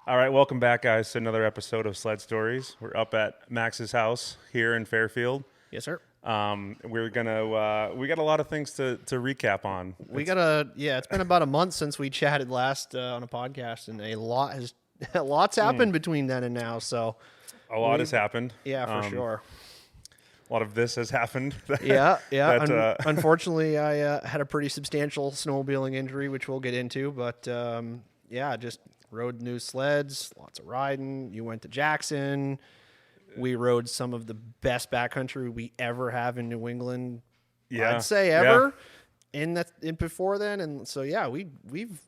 All right, welcome back, guys, to another episode of Sled Stories. We're up at Max's house here in Fairfield. Yes, sir. We got a lot of things to recap on. It's been about a month since we chatted last on a podcast, and lots happened between then and now. So A lot has happened. Yeah, for sure. A lot of this has happened. Unfortunately, I had a pretty substantial snowmobiling injury, which we'll get into. But just rode new sleds, lots of riding. You went to Jackson. We rode some of the best backcountry we ever have in New England. Yeah, I'd say ever. In before then, and so we've.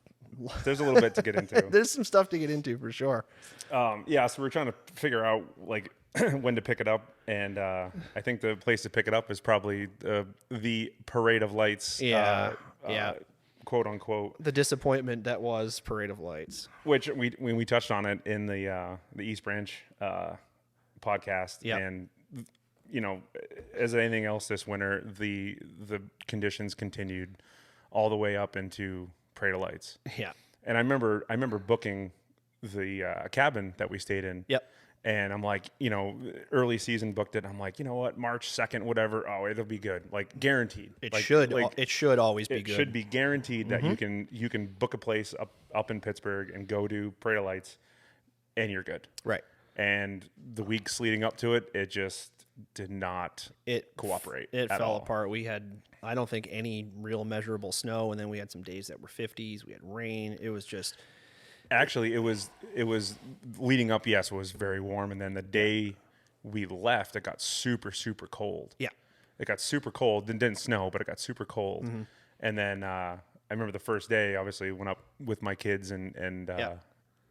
There's a little bit to get into. There's some stuff to get into for sure. So we're trying to figure out when to pick it up, and I think the place to pick it up is probably the Parade of Lights. Quote unquote, the disappointment that was Parade of Lights, which we touched on it in the East Branch podcast. Yep. And as anything else this winter, the conditions continued all the way up into Parade of Lights. Yeah. And I remember booking the cabin that we stayed in. Yep. And I'm like, early season booked it. I'm like, you know what, March 2nd, whatever. Oh, it'll be good. Like guaranteed. It should always be good. It should be guaranteed that you can book a place up in Pittsburgh and go to Parade of Lights and you're good. Right. And the weeks leading up to it, it just did not cooperate. It at fell all. apart. We had, I don't think, any real measurable snow, and then we had some days that were 50s. We had rain. It was just... Actually, it was leading up. Yes, it was very warm, and then the day we left, it got super, super cold. Yeah, it got super cold. It didn't snow, but it got super cold. Mm-hmm. And then I remember the first day. Obviously, went up with my kids and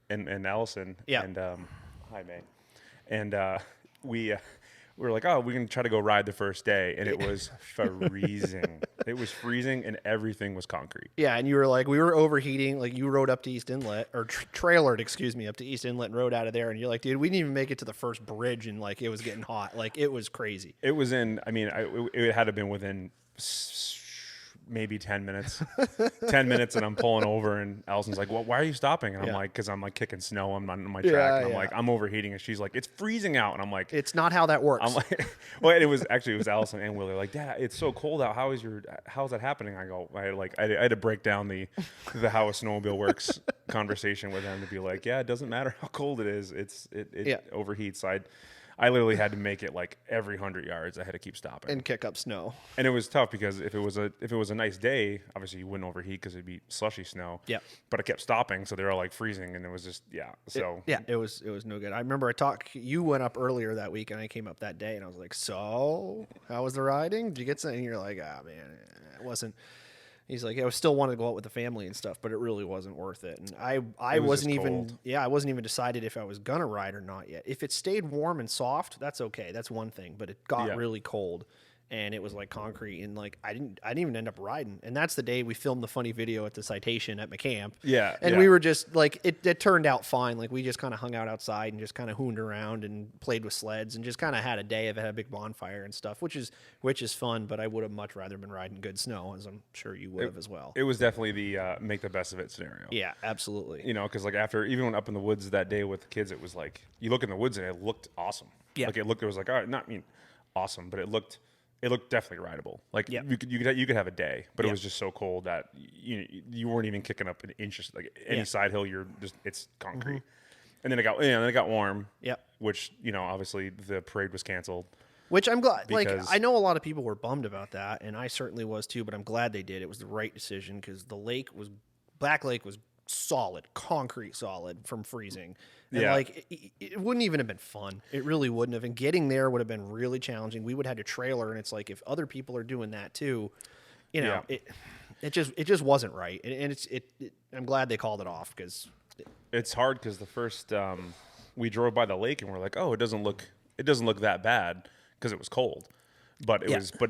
Allison. Yeah. And hi, May. And we were like, oh, we're going to try to go ride the first day. And it was freezing. It was freezing and everything was concrete. Yeah. And you were like, we were overheating. Like you rode up to East Inlet or trailered up to East Inlet and rode out of there. And you're like, dude, we didn't even make it to the first bridge. And like, it was getting hot. Like it was crazy. It was it had to have been within maybe 10 minutes, 10 minutes. And I'm pulling over and Allison's like, well, why are you stopping? And I'm like, cause I'm like kicking snow on my track. And I'm like, I'm overheating. And she's like, it's freezing out. And I'm like, it's not how that works. I'm like, well, it was Allison and Willie like, Dad, it's so cold out. How's that happening? I had to break down the how a snowmobile works conversation with them to be like, yeah, it doesn't matter how cold it is. It overheats. So I literally had to make it like every 100 yards. I had to keep stopping and kick up snow. And it was tough because if it was a nice day, obviously you wouldn't overheat because it'd be slushy snow. Yeah. But it kept stopping, so they were all like freezing, and it was just it was no good. I remember you went up earlier that week, and I came up that day, and I was like, so how was the riding? Did you get something? And you're like, man, it wasn't. He's like, I still wanted to go out with the family and stuff, but it really wasn't worth it. And I wasn't even decided if I was gonna ride or not yet. If it stayed warm and soft, that's okay. That's one thing. But it got really cold, and it was like concrete, and like I didn't even end up riding. And that's the day we filmed the funny video at the Citation at McCamp. Yeah. And we were just like, it turned out fine. Like we just kind of hung out outside and just kind of hooned around and played with sleds and just kind of had a day of it, had a big bonfire and stuff, which is fun. But I would have much rather been riding good snow, as I'm sure you would have as well. It was definitely the make the best of it scenario. Yeah, absolutely. Because like even up in the woods that day with the kids, it was like you look in the woods and it looked awesome. Yeah. Like it was like, all right, awesome, but it looked definitely rideable. Like you could have a day, but it was just so cold that you weren't even kicking up an inch, like any side hill. It's concrete. Mm-hmm. And then it got warm. Yep. Which blackly the parade was canceled. Which I'm glad. Like I know a lot of people were bummed about that, and I certainly was too. But I'm glad they did. It was the right decision because Black Lake was solid, concrete solid from freezing. And like it wouldn't even have been fun. It really wouldn't have. And getting there would have been really challenging. We would have had to trailer, and it's like if other people are doing that too, it just wasn't right. And I'm glad they called it off because it's hard because the first we drove by the lake and we're like, oh, it doesn't look that bad because it was cold, but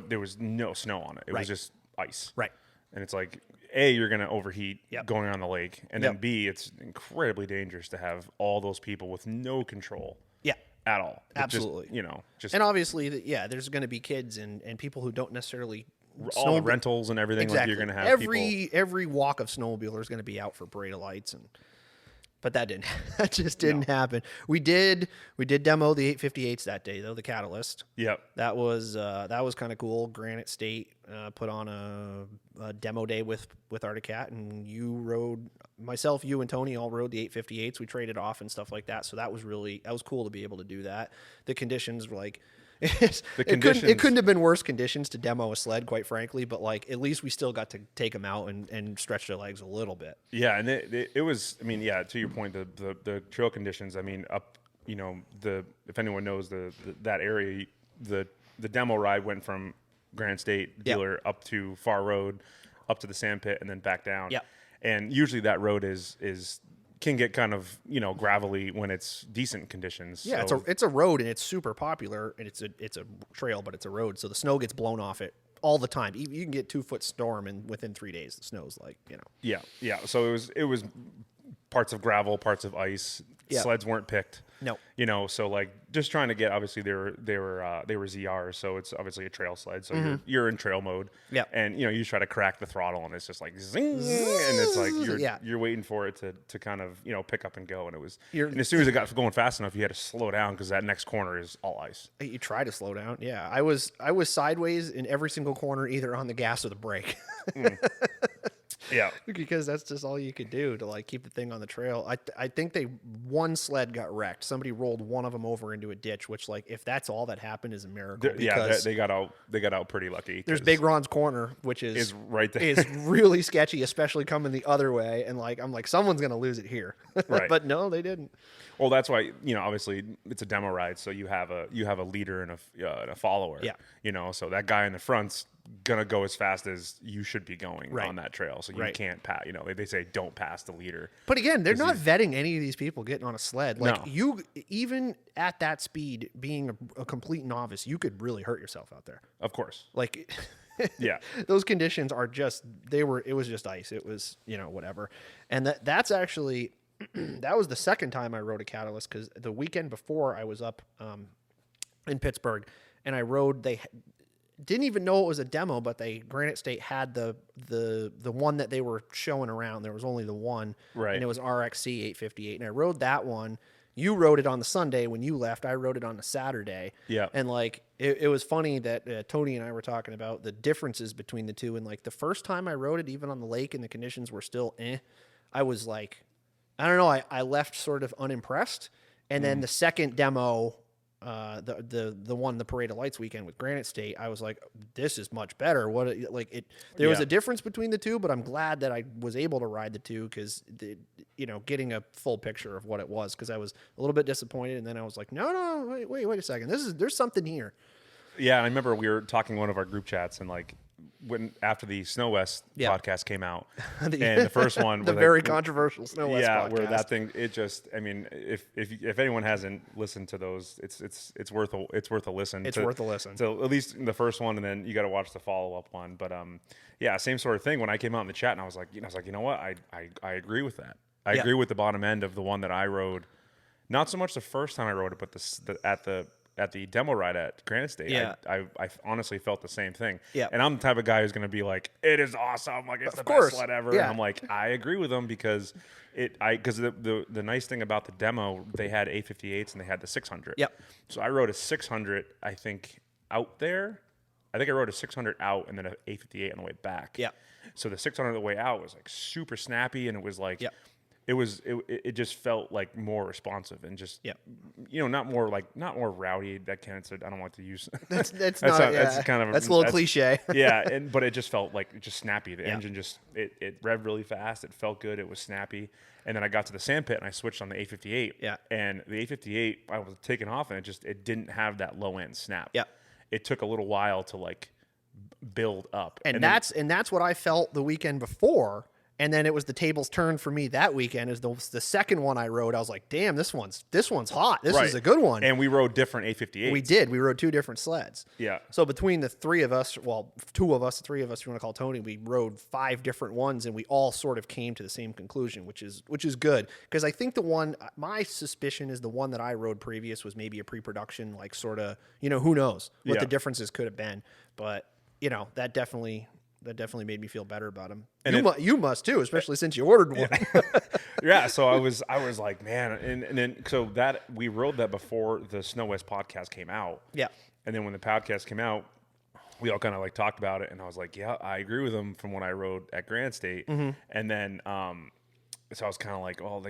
there was no snow on it. It was just ice. Right. And it's like, A, you're going to overheat going on the lake. And then B, it's incredibly dangerous to have all those people with no control at all. Absolutely. Just and obviously, there's going to be kids and people who don't necessarily... all the rentals and everything. Exactly. Like you're going to have every walk of snowmobiler is going to be out for Parade of Lights. And But that didn't. That just didn't happen. We did demo the 858s that day though. The Catalyst. Yep. That was kind of cool. Granite State put on a demo day with Arctic Cat, and you rode myself, you and Tony all rode the 858s. We traded off and stuff like that. So that was cool to be able to do that. The conditions were like. It couldn't have been worse conditions to demo a sled, quite frankly, but like at least we still got to take them out and stretch their legs a little bit. Yeah, and it was, I mean, yeah, to your point, the trail conditions, I mean, up, you know, if anyone knows that area, the demo ride went from Granite State dealer up to Far Road, up to the sand pit, and then back down. Yeah. And usually that road can get kind of, you know, gravelly when it's decent conditions. Yeah, so. it's a road and it's super popular and it's a trail, but it's a road, so the snow gets blown off it all the time. You can get 2-foot storm and within 3 days the snow's like, you know. Yeah. So it was parts of gravel, parts of ice. Yeah. Sleds weren't picked. No. You know, so like just trying to get, obviously they were ZRs, so it's obviously a trail sled, so you're in trail mode. Yeah. And you know, you try to crack the throttle and it's just like zing, and it's like you're waiting for it to kind of, you know, pick up and go, and and as soon as it got going fast enough, you had to slow down because that next corner is all ice. You try to slow down. Yeah. I was sideways in every single corner, either on the gas or the brake. Yeah, because that's just all you could do to like keep the thing on the trail. I think one sled got wrecked. Somebody rolled one of them over into a ditch, which like if that's all that happened is a miracle. Yeah, they got out pretty lucky. There's Big Ron's corner, which is right there. Is really sketchy, especially coming the other way. And like I'm like someone's gonna lose it here, right? But no, they didn't. Well, that's why, you know, obviously it's a demo ride, so you have a leader and a follower. Yeah. You know, so that guy in the front's gonna go as fast as you should be going on that trail. So you can't pass. You know, they say don't pass the leader. But again, they're not vetting any of these people getting on a sled. Like No. you, even at that speed, being a complete novice, you could really hurt yourself out there. Of course. Like. Yeah. Those conditions are just it was just ice. It was, you know, whatever. And that's actually that was the second time I rode a Catalyst, because the weekend before I was up in Pittsburgh and I rode, they didn't even know it was a demo, but Granite State had the one that they were showing around. There was only the one, right? And it was RXC 858, and I rode that one. You rode it on the Sunday when you left. I rode it on the Saturday. Yeah. And like it was funny that Tony and I were talking about the differences between the two. And like the first time I rode it, even on the lake and the conditions were still I was like, I don't know. I left sort of unimpressed. And then the second demo, the one, the Parade of Lights weekend with Granite State, I was like, this is much better. There was a difference between the two, but I'm glad that I was able to ride the two, because you know, getting a full picture of what it was, because I was a little bit disappointed, and then I was like, no, wait a second, there's something here. Yeah, I remember we were talking in one of our group chats, and like after the Snow West podcast came out, and the first one, the very controversial Snow West podcast. Where that thing, it just, I mean, if anyone hasn't listened to those, it's worth a listen. It's worth a listen. So at least the first one, and then you got to watch the follow up one. But yeah, same sort of thing. When I came out in the chat, and I was like, you know what, I agree with that. I agree with the bottom end of the one that I rode. Not so much the first time I rode it, but at the demo ride at Granite State, I honestly felt the same thing. Yeah. And I'm the type of guy who's going to be like, it is awesome, like it's the best sled ever. Yeah. And I'm like, I agree with them, because the nice thing about the demo, they had 858s and they had the 600. Yep. So I rode a 600, I think, out there. I think I rode a 600 out and then an 858 on the way back. Yeah. So the 600 on the way out was like super snappy, and it was like, yep. It just felt like more responsive, and just, you know, not more rowdy. That kind of, I don't want to use. That's kind of a little cliche. Yeah, but it just felt like just snappy. The engine just it revved really fast. It felt good. It was snappy. And then I got to the sand pit and I switched on the 858. Yeah. And the 858, I was taking off, and it didn't have that low end snap. Yeah. It took a little while to like build up. And that's what I felt the weekend before. And then it was the tables turned for me that weekend. Is the second one I rode, I was like, damn, this one's hot. This is a good one. And we rode different 858s. We did. We rode two different sleds. Yeah. So between the three of us, well, two of us, three of us, if you want to call Tony, we rode 5 different ones, and we all sort of came to the same conclusion, which is good. Because I think my suspicion is the one that I rode previous was maybe a pre-production, like sort of, you know, who knows what the differences could have been. But, you know, that definitely that definitely made me feel better about him. And You must too, especially since you ordered one. Yeah, so I was like, man, and then so that we rode that before the Snow West podcast came out. Yeah. And then when the podcast came out, we all kind of like talked about it, and I was like, yeah, I agree with him from when I rode at Grand State. And then so I was kind of like, oh,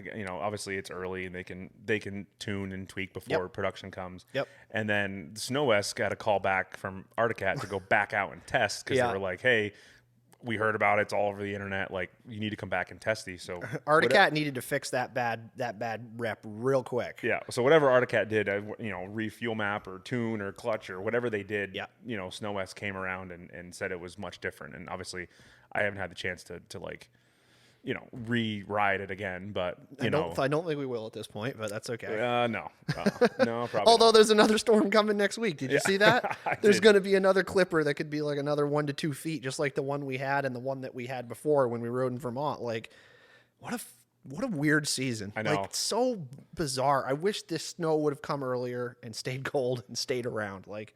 obviously it's early and they can tune and tweak before production comes. Yep. And then Snow West got a call back from Articat to go back out and test because they were like, hey, we heard about it. It's all over the internet. Like, you need to come back and test these. So Articat needed to fix that bad rep real quick. Yeah. So whatever Articat did, refuel map or tune or clutch or whatever they did, Snow West came around and said it was much different. And obviously, I haven't had the chance to re-ride it again. But I don't think we will at this point. But that's okay. No, probably. Although not. there's another storm coming next week. Did you see that? There's going to be another clipper that could be like another 1 to 2 feet, just like the one we had and the one that we had before when we rode in Vermont. Like, what a weird season. I know. Like, so bizarre. I wish this snow would have come earlier and stayed cold and stayed around. Like,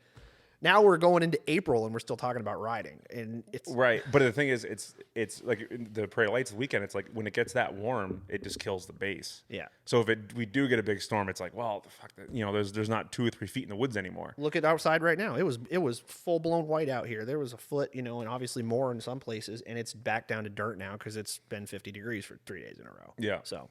now we're going into April and we're still talking about riding, and it's right. But the thing is, it's like the Prairie Lights weekend. It's like when it gets that warm, it just kills the base. Yeah. So if we do get a big storm, it's like, well, fuck, there's not 2 or 3 feet in the woods anymore. Look at outside right now. It was full blown white out here. There was a foot, and obviously more in some places, and it's back down to dirt now because it's been 50 degrees for 3 days in a row. Yeah. So.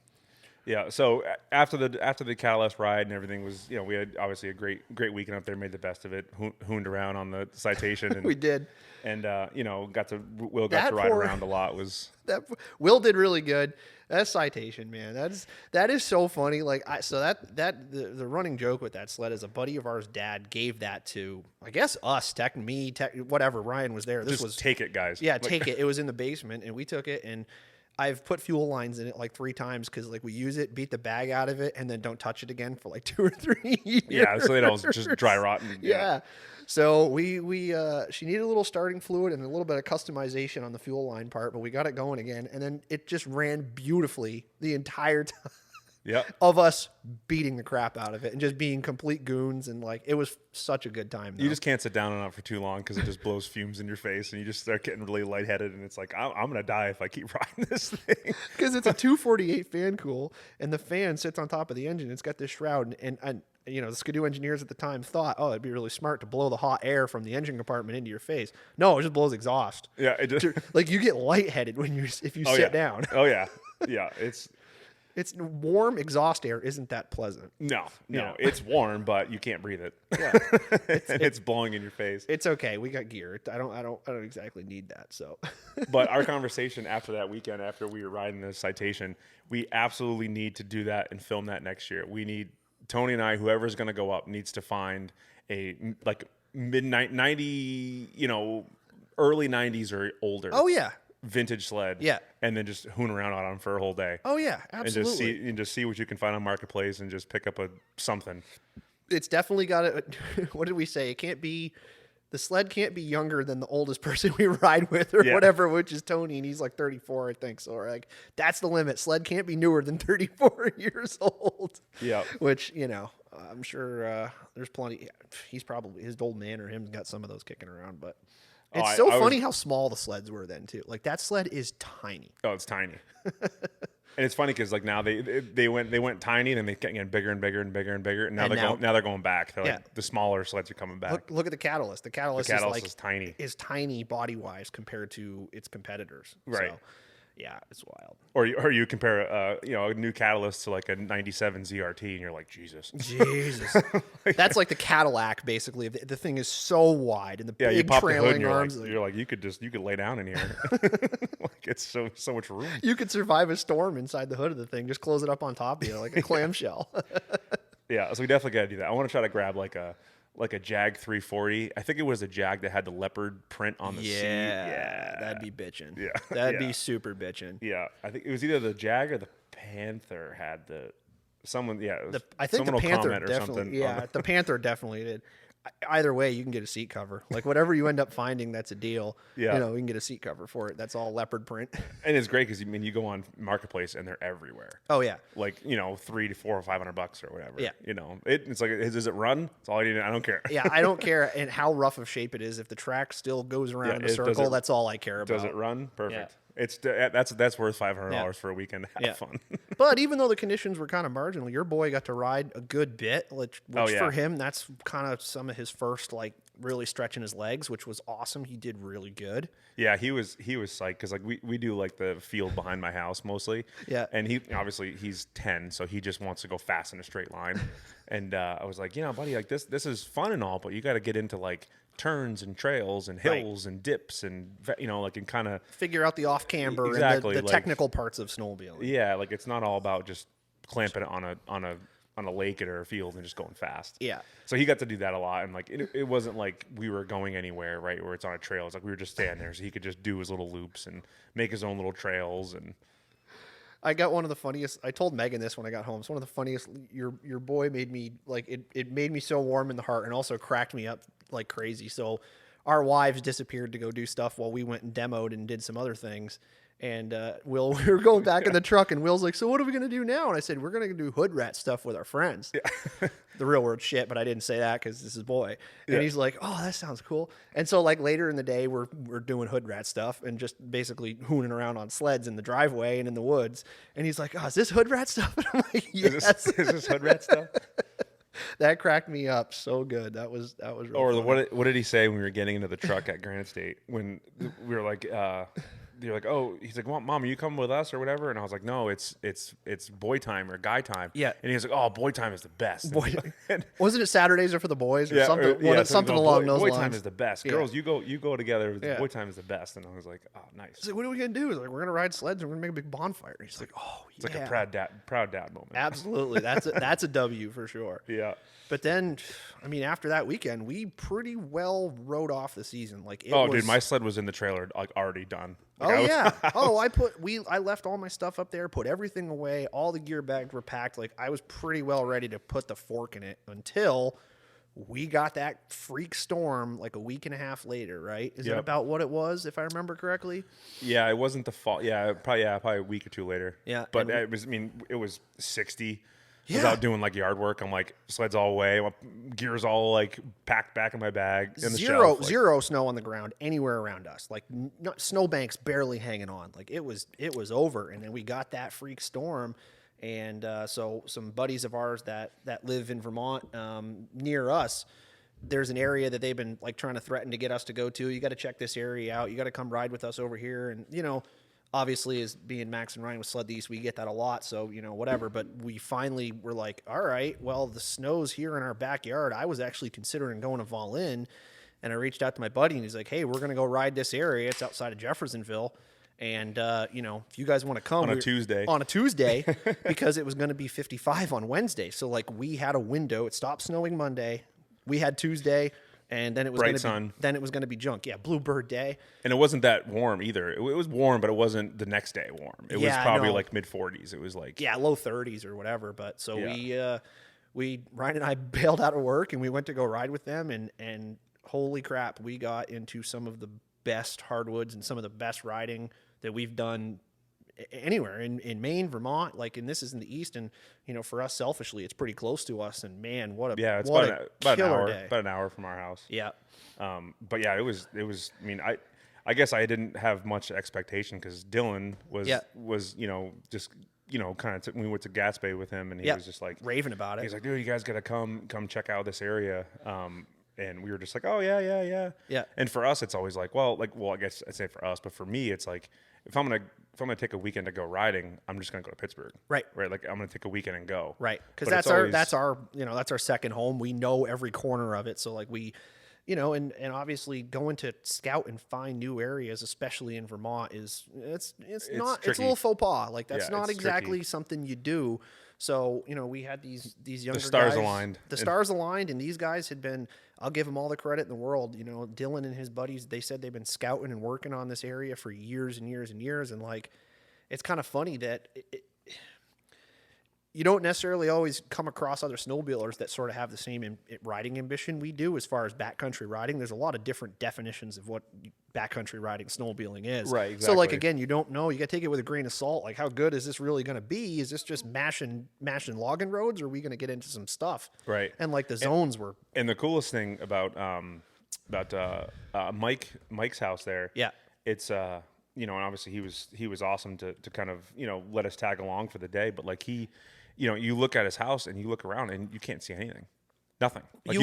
Yeah, so after the Catalyst ride and everything was, we had obviously a great weekend up there, made the best of it, hooned around on the citation. And, we did. And, Will got to ride around a lot. Will did really good. That citation, man, that is so funny. Like, the running joke with that sled is a buddy of ours' dad gave that to, I guess, us, whatever, Ryan was there. Take it, guys. Yeah, take it. It was in the basement, and we took it, and I've put fuel lines in it like 3 times because we use it, beat the bag out of it, and then don't touch it again for like 2 or 3 years. Yeah, so they don't just dry rot. Yeah. So she needed a little starting fluid and a little bit of customization on the fuel line part, but we got it going again, and then it just ran beautifully the entire time. Yep. Of us beating the crap out of it and just being complete goons, and it was such a good time. You just can't sit down on it for too long because it just blows fumes in your face and you just start getting really lightheaded, and it's like, I'm gonna die if I keep riding this thing. Because it's a 248 fan cool, and the fan sits on top of the engine. It's got this shroud, and the Skidoo engineers at the time thought, it'd be really smart to blow the hot air from the engine compartment into your face. No, it just blows exhaust. Yeah, it just you get lightheaded if you sit down. Oh yeah, yeah. It's warm exhaust air isn't that pleasant. No, it's warm, but you can't breathe it. Yeah, it's blowing in your face. It's okay. We got gear. I don't exactly need that. So, but our conversation after that weekend, after we were riding the citation, we absolutely need to do that and film that next year. We need Tony and I, whoever's going to go up, needs to find a midnight 90, early 90s or older. Oh yeah. Vintage sled, yeah, and then just hoon around on them for a whole day. Oh yeah, absolutely. And just see what you can find on Marketplace and just pick up something. It's definitely got a. What did we say? The sled can't be younger than the oldest person we ride with, or whatever, which is Tony, and he's like 34, I think. So that's the limit. Sled can't be newer than 34 years old. Yeah, which I'm sure there's plenty. He's probably his old man or him's got some of those kicking around, but. It's funny how small the sleds were then too. Like, that sled is tiny. Oh, it's tiny. And it's funny because now they went tiny, then they kept getting bigger and bigger and bigger and bigger. And now they're going back. They're the smaller sleds are coming back. Look at the Catalyst. The Catalyst is tiny. Is tiny body wise compared to its competitors. Right. So, yeah, it's wild. Or you compare a new Catalyst to like a 97 ZRT, and you're like, Jesus. That's like the Cadillac, basically. The thing is so wide, and the big trailing arms. You're like, you could lay down in here. It's so much room. You could survive a storm inside the hood of the thing. Just close it up on top of you like a clamshell. Yeah, so we definitely got to do that. I want to try to grab like a Jag 340. I think it was a Jag that had the leopard print on the seat. Yeah, that'd be bitching. Yeah, that'd be super bitching. Yeah, I think it was either the Jag or the Panther had the someone. Yeah, I think the Panther definitely. Yeah, the Panther definitely did. either way, you can get a seat cover. Like whatever you end up finding, that's a deal. Yeah. You know, you can get a seat cover for it. That's all leopard print. And it's great because you go on Marketplace and they're everywhere. Oh yeah. Like, $300 to $400 or $500 or whatever. Yeah. It's like, does it run? That's all I need. I don't care. Yeah, I don't care and how rough of shape it is. If the track still goes around in a circle, that's all I care about. Does it run? Perfect. Yeah. That's worth $500 for a weekend to have fun. But even though the conditions were kind of marginal, your boy got to ride a good bit, which for him, that's kind of some of his first, like, really stretching his legs, which was awesome. He did really good. Yeah, he was psyched because like we do like the field behind my house mostly. Yeah, and he's 10, so he just wants to go fast in a straight line. And I was like, buddy, like this is fun and all, but you got to get into like turns and trails and hills and dips and like and kind of figure out the off camber and the like, technical parts of snowmobiling. Yeah, like it's not all about just clamping it on a lake or a field and just going fast. Yeah. So he got to do that a lot, and like it wasn't like we were going anywhere, right? Where it's on a trail. It's like we were just standing there, so he could just do his little loops and make his own little trails. And I got one of the funniest. I told Megan this when I got home. It's one of the funniest. Your boy made me like it. It made me so warm in the heart, and also cracked me up like crazy. So our wives disappeared to go do stuff while we went and demoed and did some other things. And we were going back in the truck, and Will's like, so what are we going to do now? And I said, we're going to do hood rat stuff with our friends. Yeah. The real word shit, but I didn't say that because this is boy. And he's like, oh, that sounds cool. And so like later in the day, we're doing hood rat stuff and just basically hooning around on sleds in the driveway and in the woods. And he's like, oh, is this hood rat stuff? And I'm like, yes. Is this hood rat stuff? That cracked me up so good. That was real Or funny. what did he say when we were getting into the truck at Granite State when we were like you're like, oh, he's like, Mom, are you coming with us or whatever? And I was like, no, it's boy time or guy time. Yeah. And he was like, oh, boy time is the best. Wasn't it Saturdays are for the boys or something? Something along those lines. Boy time is the best. Girls, you go together. Boy time is the best. And I was like, oh, nice. So what are we gonna do? He's like, we're gonna ride sleds and we're gonna make a big bonfire. And he's like, oh, it's like a proud dad moment. Absolutely, that's a W for sure. Yeah. But then, I mean, after that weekend, we pretty well rode off the season. Like, dude, my sled was in the trailer, like already done. Like, I left all my stuff up there, put everything away, all the gear bags were packed. Like, I was pretty well ready to put the fork in it until we got that freak storm like a week and a half later, right? Is that about what it was, if I remember correctly? Yeah, it wasn't the fall. Yeah, probably a week or two later. Yeah, but it was 60. Without doing like yard work. I'm like, sled's all away, my gear's all like packed back in my bag. In the shelf, zero snow on the ground anywhere around us. Like snowbanks barely hanging on. Like it was over. And then we got that freak storm. And so some buddies of ours that live in Vermont near us, there's an area that they've been like trying to threaten to get us to go to. You got to check this area out. You got to come ride with us over here. And, obviously, as being Max and Ryan with Sled East, we get that a lot. So, whatever. But we finally were like, all right, well, the snow's here in our backyard. I was actually considering going to Volin. And I reached out to my buddy, and he's like, hey, we're going to go ride this area. It's outside of Jeffersonville. And, if you guys want to come. On a Tuesday, because it was going to be 55 on Wednesday. So, like, we had a window. It stopped snowing Monday. We had Tuesday. And then it was going to be junk. Yeah, Bluebird Day. And it wasn't that warm either. It was warm, but it wasn't the next day warm. It was probably like mid 40s. It was like low 30s or whatever. But so Ryan and I bailed out of work and we went to go ride with them. And holy crap, we got into some of the best hardwoods and some of the best riding that we've done anywhere in Maine, Vermont, and this is in the East, and for us selfishly, it's pretty close to us. And man, what a about an hour day. About an hour from our house. Yeah. But yeah, it was. I mean, I guess I didn't have much expectation because Dylan was just kind of we went to Gaspé with him, and he was just like raving about it. He's like, dude, you guys got to come check out this area. And we were just like, oh yeah. And for us, it's always like, well, I guess I'd say for us, but for me, it's like if I'm gonna take a weekend to go riding, I'm just gonna go to Pittsburgh. Right. Like I'm gonna take a weekend and go. Right. Because that's our second home. We know every corner of it. So like we, and obviously going to scout and find new areas, especially in Vermont, it's a little faux pas. Like that's not exactly tricky. Something you do. So, we had these younger guys. The stars aligned, and these guys had been, I'll give them all the credit in the world. Dylan and his buddies, they said they've been scouting and working on this area for years and years and years. And, it's kind of funny that you don't necessarily always come across other snowmobilers that sort of have the same riding ambition we do as far as backcountry riding. There's a lot of different definitions of what backcountry riding snowmobiling is. Right, So, like, exactly. again, you don't know. You got to take it with a grain of salt. Like, how good is this really going to be? Is this just mashing logging roads, or are we going to get into some stuff? Right. And, like, the zones were... And the coolest thing about Mike's house there, Yeah. it's you know, and obviously he was awesome to kind of, you know, let us tag along for the day, but like you know, you look at his house and you look around and you can't see anything. Nothing. Like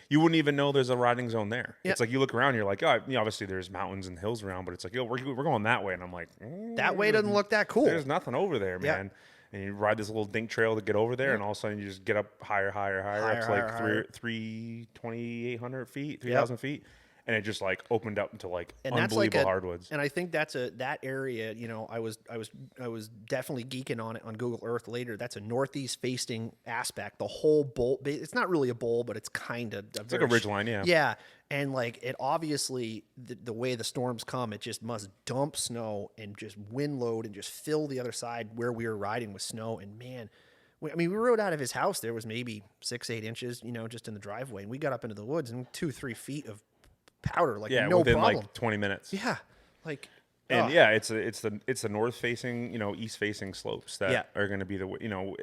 you wouldn't even know there's a riding zone there. Yeah. It's like you look around, you're like, oh, you know, obviously there's mountains and hills around, but it's like, yo, we're going that way, and I'm like, That way doesn't look that cool. there's nothing over there, Yeah. man. And you ride this little dink trail to get over there, and all of a sudden you just get up higher, up to like higher. 2,800 feet, 3,000 feet, and it just like opened up into like And unbelievable hardwoods. And I think that's that area. You know, I was definitely geeking on it on Google Earth later. That's a northeast facing aspect. The whole bowl. It's not really a bowl, but it's kind of. It's like a ridgeline, yeah. Yeah, and like it obviously the way the storms come, it just must dump snow and just wind load and just fill the other side where we were riding with snow. And man. We rode out of his house. There was maybe 6-8 inches, you know, just in the driveway, and we got up into the woods and 2-3 feet of powder, like no within problem. like 20 minutes. Yeah, like And yeah, it's the north facing, you know, east facing slopes that Yeah. are going to be the, you know,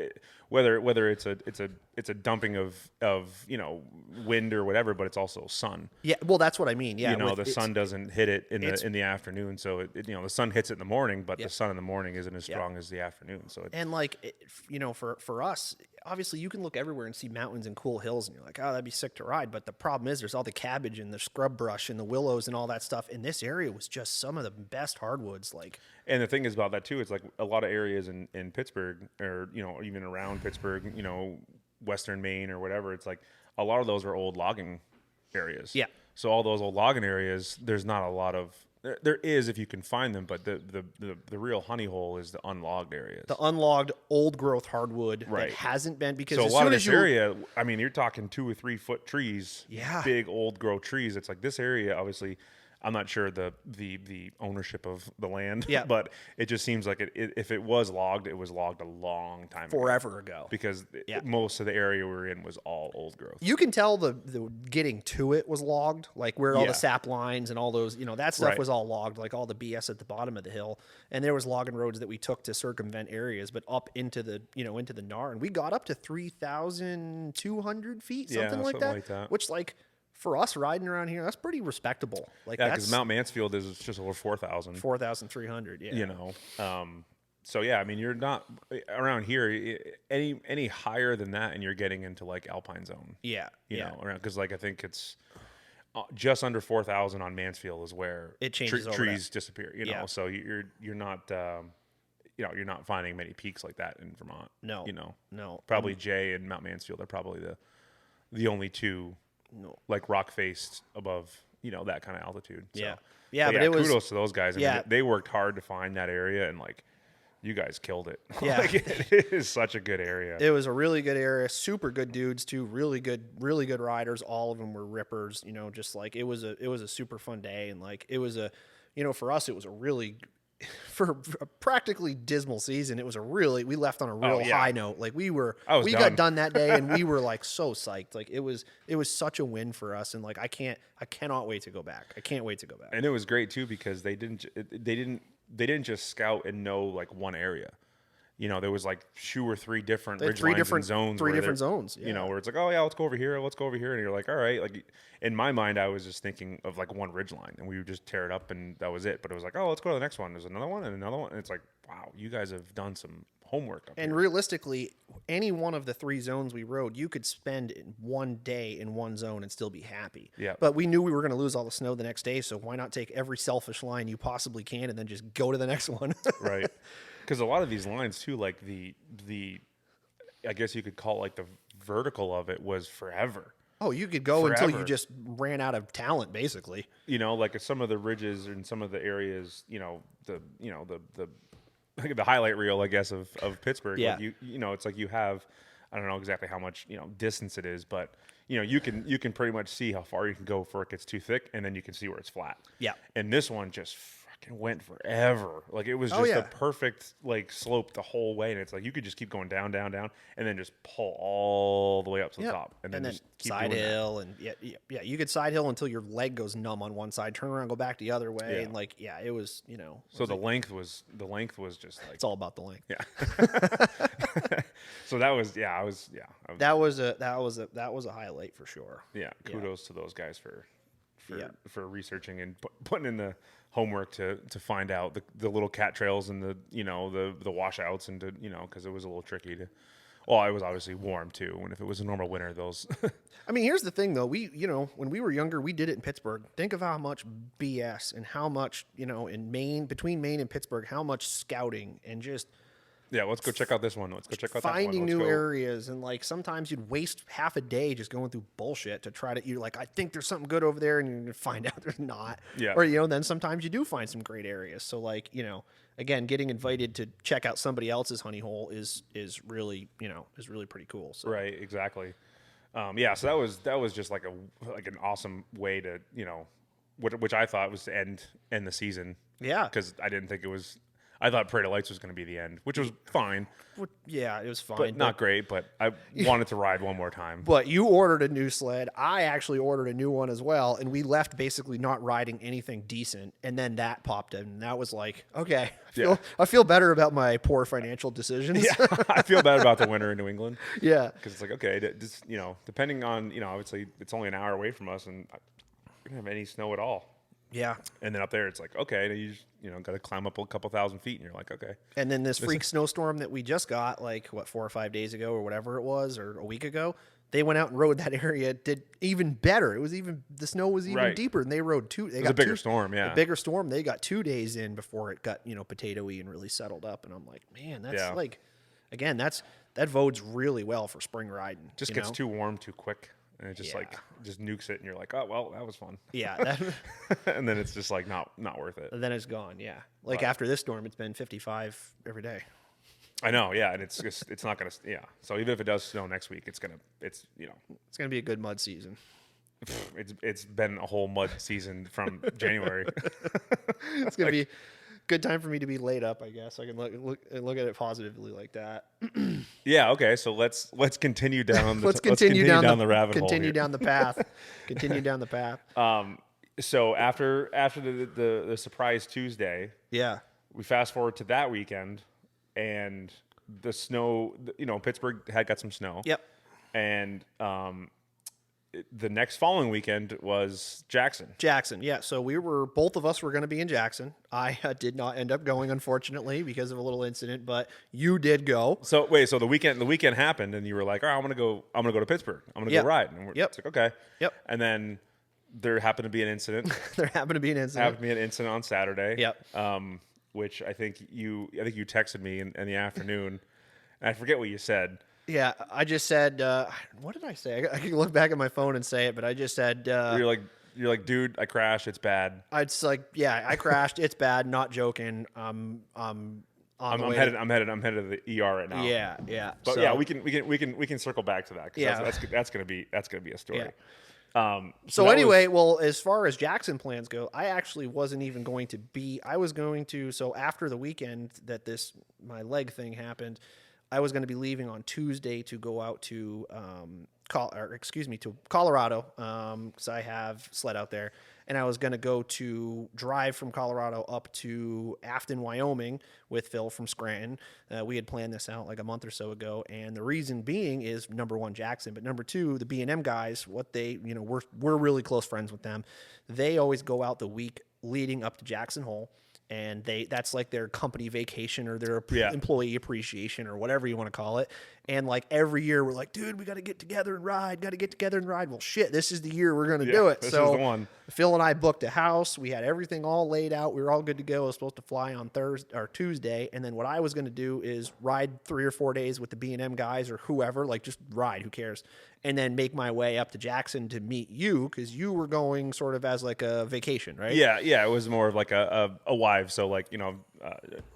whether it's a dumping of you know, wind or whatever, but it's also sun. yeah. Well, that's what I mean. Yeah, You know, the sun doesn't hit it in it's- the afternoon, so you know, the sun hits it in the morning, but the sun in the morning isn't as strong as the afternoon. So and like you know, for us, obviously you can look everywhere and see mountains and cool hills, and you're like, oh, that'd be sick to ride. But the problem is, there's all the cabbage and the scrub brush and the willows and all that stuff. And this area was just some of the best hardwoods. Like, and the thing is about that too, it's like a lot of areas in Pittsburgh, or you know, even around Pittsburgh, you know, Western Maine or whatever. It's like a lot of those are old logging areas. Yeah. So all those old logging areas, there's not a lot of. There is if you can find them, but the real honey hole is the unlogged areas. the unlogged old growth hardwood Right. that hasn't been, because So a as lot soon of as this you, area, I mean, you're talking 2 or 3 foot trees, Yeah. big old growth trees. It's like this area, obviously, I'm not sure the ownership of the land, Yeah. but it just seems like if it was logged, it was logged a long time ago. forever ago. Because Yeah. most of the area we were in was all old growth. You can tell the getting to it was logged, like where all Yeah. the sap lines and all those, you know, that stuff Right. was all logged, like all the BS at the bottom of the hill. And there was logging roads that we took to circumvent areas, but up into the, you know, into the Nar. And we got up to 3,200 feet, Yeah, something like something that, like that. which, like, for us riding around here, that's pretty respectable. Like, Yeah, that's because Mount Mansfield is just over 4,000. 4,300. Yeah. You know, so yeah, I mean, you're not around here any higher than that, and you're getting into like Alpine zone. Yeah. You yeah. know, around because like I think it's just under 4,000 on Mansfield is where It changes over trees disappear. You know, Yeah. so you're not you know, you're not finding many peaks like that in Vermont. No. You know, No. probably Jay and Mount Mansfield are probably the only two No. like rock faced above, you know, that kind of altitude. So, Yeah. Yeah, but it was- kudos to those guys. I Yeah. mean, they worked hard to find that area, and like you guys killed it. Yeah. Like, it is such a good area. It was a really good area, super good dudes too, really good riders. All of them were rippers, you know, just like it was a super fun day. And like, it was a, you know, for us, it was a really, for a practically dismal season, it was we left on a real yeah. high note. Like we I was got done. done that day and we were like so psyched. Like it was such a win for us. And like, I cannot wait to go back. I can't wait to go back. And it was great too because they didn't just scout and know like one area. You know, there was like 2 or 3 different They had ridge lines and zones. three where different they're- zones. You know, yeah. where it's like, oh yeah, let's go over here, and you're like, all right. Like in my mind, I was just thinking of like one ridge line, and we would just tear it up, and that was it. But it was like, oh, let's go to the next one. There's another one and another one, and it's like, wow, you guys have done some homework up And here. realistically, any one of the 3 zones we rode, you could spend one day in one zone and still be happy. Yeah. But we knew we were going to lose all the snow the next day, so why not take every selfish line you possibly can and then just go to the next one? Right. Because a lot of these lines too, like the I guess you could call it like the vertical of it was forever. Oh, you could go until you Forever. just ran out of talent, basically. You know, like some of the ridges and some of the areas, you know, the like the highlight reel, I guess, of Pittsburgh. Yeah. Like you know, it's like you have, I don't know exactly how much, you know, distance it is, but you know, you can pretty much see how far you can go before it gets too thick, and then you can see where it's flat. Yeah. And this one just fucking went forever. Like it was Oh, just yeah. a perfect like slope the whole way, and it's like you could just keep going down, down, down, and then just pull all the way up to the Yep. top, and then just keep side doing that. hill, and yeah, you could side hill until your leg goes numb on one side, turn around, go back the other way, Yeah. and like it was So the length was just like it's all about the length. yeah. So that was That was a highlight for sure. yeah. Kudos to those guys for Yeah. for researching and putting in the homework to find out the little cat trails and the washouts and because it was a little tricky to. Well, it was obviously warm too. And if it was a normal winter, those. I mean, here's the thing though. When we were younger, we did it in Pittsburgh. Think of how much BS and how much, in Maine, between Maine and Pittsburgh, how much scouting and just Yeah, let's go check out this one. Let's go check out that one. finding Let's new go. areas. And like sometimes you'd waste half a day just going through bullshit to try to, you're like, I think there's something good over there. And you're going to find out there's not. Yeah. Or, then sometimes you do find some great areas. So like, again, getting invited to check out somebody else's honey hole is really, is really pretty cool. So. Right, exactly. Yeah, so that was just like an awesome way to which I thought was to end the season. Yeah. Because I didn't think it was. I thought Parade of Lights was going to be the end, which was fine, Yeah, it was fine. but not great. But I wanted to ride one more time. But you ordered a new sled. I actually ordered a new one as well. And we left basically not riding anything decent. And then that popped in. And that was like, okay, I feel better about my poor financial decisions. Yeah, I feel bad about the winter in New England. Yeah. Because it's like, okay, just, depending on, obviously it's only an hour away from us and we don't have any snow at all. Yeah. And then up there, it's like, okay, you just, got to climb up a couple thousand feet and you're like, okay. And then this freak snowstorm that we just got, like, 4 or 5 days ago or whatever it was, or a week ago, they went out and rode that area, did even better. The snow was even deeper, and they rode two. It was a bigger storm, yeah. A bigger storm. They got 2 days in before it got, potato-y and really settled up. And I'm like, man, that's like, again, that bodes really well for spring riding. Just gets too warm too quick. And it just just nukes it, and you're like, oh well, that was fun. Yeah, and then it's just like not worth it. And then it's gone. Yeah, like after this storm, it's been 55 every day. I know, yeah, and it's not gonna, yeah. So even if it does snow next week, it's gonna be a good mud season. It's been a whole mud season from January. It's gonna be a good time for me to be laid up, I guess. I can look at it positively like that. Yeah. Okay. So let's continue down. Let's continue down the rabbit hole. Continue down the path. Continue down the path. So after the surprise Tuesday, yeah, we fast forward to that weekend, and the snow. Pittsburgh had got some snow. Yep. And the next following weekend was Jackson. Yeah. So both of us were going to be in Jackson. I did not end up going, unfortunately, because of a little incident, but you did go. So wait, so the weekend happened, and you were like, all right, I'm gonna go to Pittsburgh. I'm gonna go ride. And it's like, okay. Yep. And then there happened to be an incident. Happened to be an incident on Saturday. Yep. Which I think you texted me in the afternoon, and I forget what you said. Yeah, I just said, what did I say? I can look back at my phone and say it, but I just said, you're like, dude, I crashed. It's bad. It's like, yeah, I crashed. It's bad. Not joking. I'm headed to the ER right now. Yeah. But so, yeah, we can circle back to that. Yeah, that's gonna be a story. Yeah. So anyway, well, as far as Jackson plans go, I actually wasn't even going to be. I was going to. So after the weekend that my leg thing happened, I was going to be leaving on Tuesday to go out to Colorado, because I have sled out there, and I was going to go to drive from Colorado up to Afton, Wyoming with Phil from Scranton. We had planned this out like a month or so ago, and the reason being is, number one, Jackson, but number two, the B&M guys, we're really close friends with them. They always go out the week leading up to Jackson Hole. And that's like their company vacation or their employee appreciation or whatever you want to call it. And like every year we're like, dude, we got to get together and ride. Well, shit, this is the year we're going to do it. This so is the one. Phil and I booked a house. We had everything all laid out. We were all good to go. I was supposed to fly on Thursday or Tuesday. And then what I was going to do is ride 3 or 4 days with the B&M guys or whoever, like just ride, who cares? And then make my way up to Jackson to meet you, because you were going sort of as like a vacation, right? Yeah. It was more of like a wife. So like,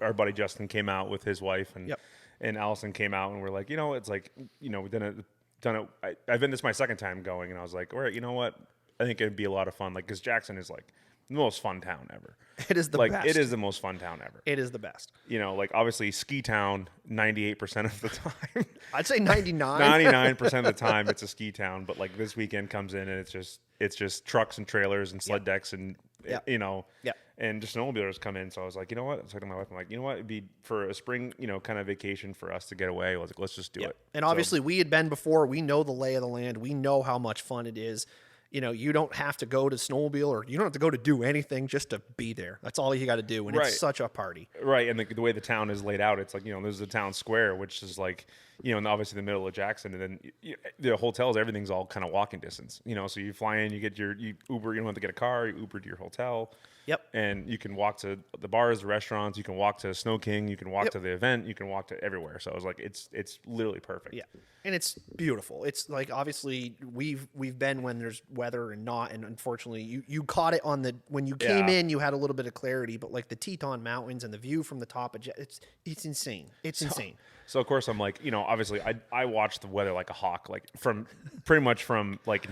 our buddy Justin came out with his wife, and Allison came out, and we're like, it's like, we've done it. I've been this my second time going, and I was like, all right, you know what? I think it'd be a lot of fun. Like, because Jackson is like most fun town ever. It is the like best. it is the most fun town ever. It is the best. You know, like obviously ski town 98% of the time. I'd say 99. 99% of the time it's a ski town, but like this weekend comes in and it's just trucks and trailers and sled decks and you know, and just snowmobilers come in. So I was like, you know what? I was talking to my wife. I'm like, you know what? It'd be for a spring, you know, kind of vacation for us to get away. I was like, let's just do it. And obviously we had been before. We know the lay of the land. We know how much fun it is. You know, you don't have to go to snowmobile or you don't have to go to do anything just to be there. That's all you got to do. And it's such a party. Right. And the way the town is laid out, it's like, you know, there's the town square, which is like, you know, and obviously the middle of Jackson. And then the hotels, everything's all kind of walking distance, you know, so you fly in, you Uber, you don't have to get a car, you Uber to your hotel. Yep. And you can walk to the bars, the restaurants, you can walk to Snow King, you can walk to the event, you can walk to everywhere. So I was like, it's literally perfect. Yeah. And it's beautiful. It's like, obviously we've been when there's weather and not, and unfortunately you caught it on when you came in, you had a little bit of clarity, but like the Teton Mountains and the view from the top of it's insane. It's insane. So of course I'm like, you know, obviously I watch the weather like a hawk, like from pretty much from like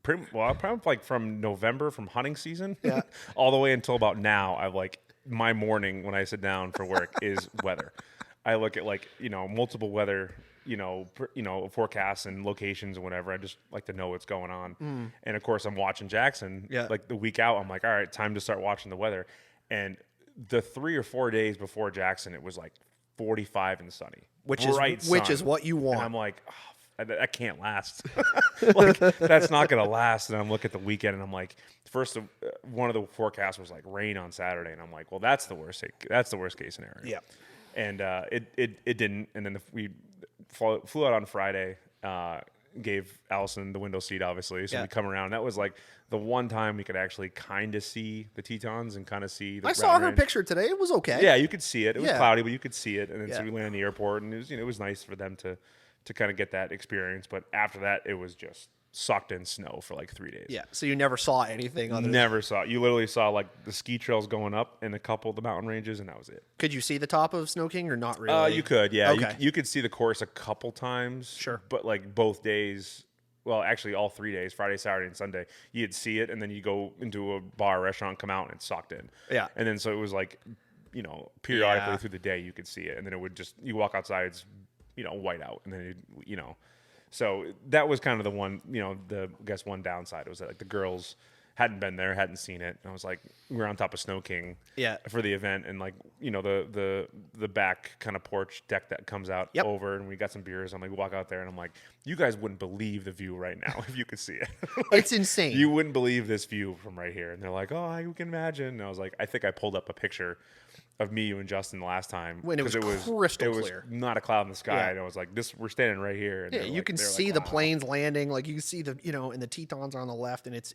probably like from November, from hunting season, all the way until about now. I've like my morning when I sit down for work is weather. I look at like, you know, multiple weather, you know, forecasts and locations and whatever. I just like to know what's going on. And of course I'm watching Jackson like the week out. I'm like, all right, time to start watching the weather. And the 3 or 4 days before Jackson, it was like 45 and sunny, which is what you want. And I'm like, oh, that can't last. Like that's not gonna last. And I'm looking at the weekend and I'm like, first one of the forecasts was like rain on Saturday, and I'm like, well, that's the worst case scenario. Yeah. And it didn't. And then we flew out on Friday. Gave Allison the window seat, obviously. So we come around. That was like the one time we could actually kind of see the Tetons and kind of see the I saw her picture today. It was okay. Yeah, you could see it. It was cloudy, but you could see it. And then so we landed in the airport, and it was, you know, it was nice for them to kind of get that experience. But after that, it was just sucked in snow for like 3 days. Yeah, so you never saw anything saw. You literally saw like the ski trails going up and a couple of the mountain ranges, and that was it. Could you see the top of Snow King or not really? You could, yeah. Okay. You could see the course a couple times. Sure. But like both days, well, actually all 3 days, Friday, Saturday, and Sunday, you'd see it, and then you go into a bar, restaurant, come out, and it's socked in. Yeah. And then so it was like, you know, periodically through the day you could see it, and then it would just, you walk outside, it's, you know, white out, and then, you know. So that was kind of the one, you know, I guess one downside was that like the girls hadn't been there, hadn't seen it. And I was like, we were on top of Snow King for the event, and like, you know, the back kind of porch deck that comes out over, and we got some beers. I'm like, we walk out there, and I'm like, you guys wouldn't believe the view right now if you could see it. Like, it's insane. You wouldn't believe this view from right here. And they're like, oh, you can imagine. And I was like, I think I pulled up a picture of me, you, and Justin the last time when it was crystal clear. It was not a cloud in the sky, and I was like, we're standing right here. And you can see the planes landing, like you can see the, you know, and the Tetons on the left, and it's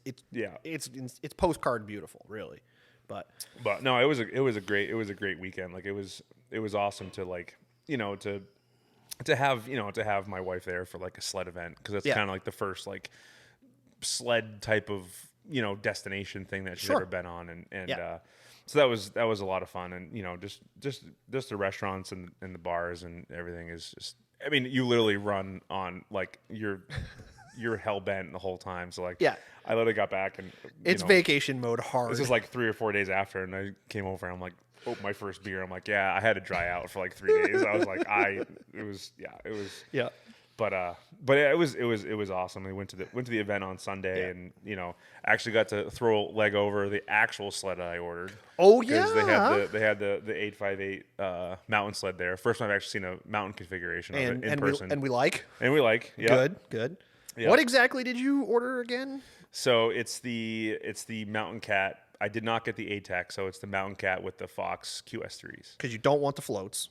postcard beautiful, really. But no, it was a great weekend. Like it was awesome to, like, you know, to have my wife there for like a sled event, because that's kind of like the first like sled type of, you know, destination thing that she's ever been on, and so that was a lot of fun. And, you know, just the restaurants and the bars and everything is just, I mean, you literally run on like you're hell bent the whole time. So like, I literally got back, and it's vacation mode hard. This is like 3 or 4 days after, and I came over and I'm like, my first beer. I'm like, I had to dry out for like 3 days. I was like, it was. But it was awesome. We went to the event on Sunday, and, you know, actually got to throw a leg over the actual sled I ordered. Oh yeah, because they had the 858 mountain sled there. First time I've actually seen a mountain configuration of it in person. We like. Good. Yeah. What exactly did you order again? So it's the Mountain Cat. I did not get the ATEC, so it's the Mountain Cat with the Fox QS3s. Because you don't want the floats.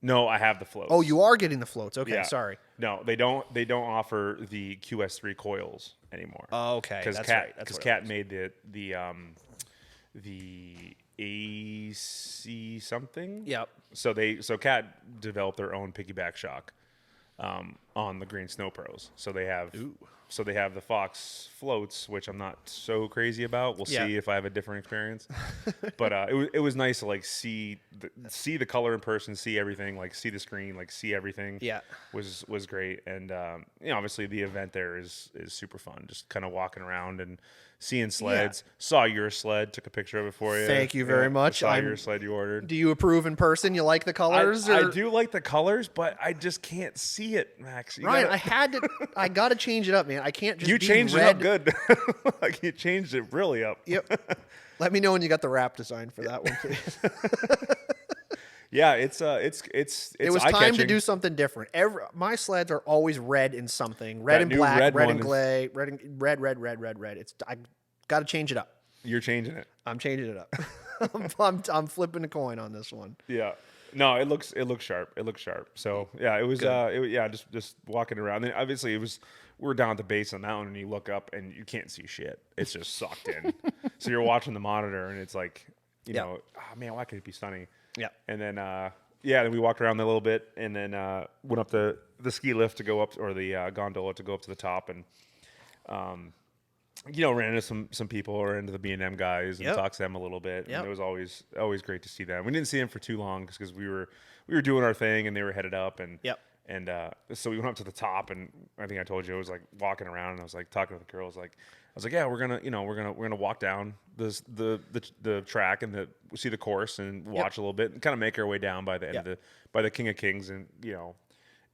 No, I have the floats. Oh, you are getting the floats. Okay, sorry. No, they don't offer the QS3 coils anymore. Oh, okay. Because Cat made the AC something. Yep. So Cat developed their own piggyback shock. on the Green Snow Pros. So they have the Fox floats, which I'm not so crazy about. We'll see if I have a different experience. But it was nice to like see the color in person, see everything, like see the screen, like see everything. Yeah, was great. And obviously the event there is super fun. Just kind of walking around and seeing sleds. Saw your sled, took a picture of it for you. Thank you very much. Saw your sled you ordered. Do you approve in person? You like the colors? I do like the colors, but I just can't see it, Max. Ryan, I got to change it up, man. I can't just You be changed red. it up good. Like you changed it really up. Yep. Let me know when you got the wrap design for that one, please. Yeah, it's it was time to do something different. My sleds are always red in something. Red and black, red and gray, red. I got to change it up. You're changing it. I'm changing it up. I'm flipping a coin on this one. Yeah. No, it looks sharp. It looks sharp. So yeah, it was just walking around. And obviously we're down at the base of the mountain and you look up and you can't see shit. It's just sucked in. So you're watching the monitor and it's like, you know, oh man, why could it be sunny? Yeah. And then then we walked around a little bit and then went up the ski lift to go up, or the gondola to go up to the top, and ran into some people, or into the B&M guys, and talked to them a little bit. And it was always great to see them. We didn't see them for too long because we were doing our thing and they were headed up, and so we went up to the top, and I think I told you I was like walking around and I was like talking to the girls, like I was like, yeah, we're gonna walk down the track and see the course and watch a little bit and kind of make our way down by the end of by the King of Kings, and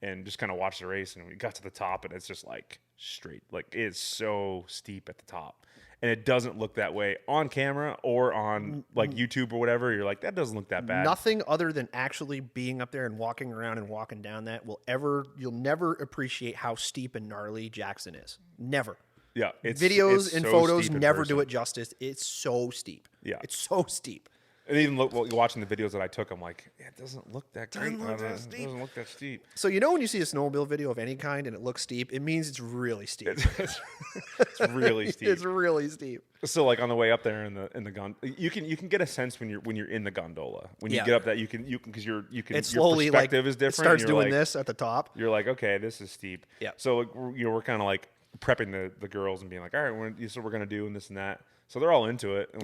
and just kind of watch the race. And we got to the top and it's just like straight, like it's so steep at the top, and it doesn't look that way on camera or on like YouTube or whatever. You're like, that doesn't look that bad. Nothing other than actually being up there and walking around and walking down that you'll never appreciate how steep and gnarly Jackson is. Never. Yeah, videos and so photos never do it justice. It's so steep. Yeah, it's so steep. And even watching the videos that I took, I'm like, it doesn't look that great. It doesn't look that steep. So when you see a snowmobile video of any kind and it looks steep, it means it's really steep. It's really steep. It's really steep. So like on the way up there in the gondola, you can get a sense when you're in the gondola. When you get up that you can because your slowly, your perspective is different. It starts doing this at the top. You're like, okay, this is steep. Yeah. So we're kind of like prepping the girls and being like, all right, this is what we're gonna do and this and that. So they're all into it, and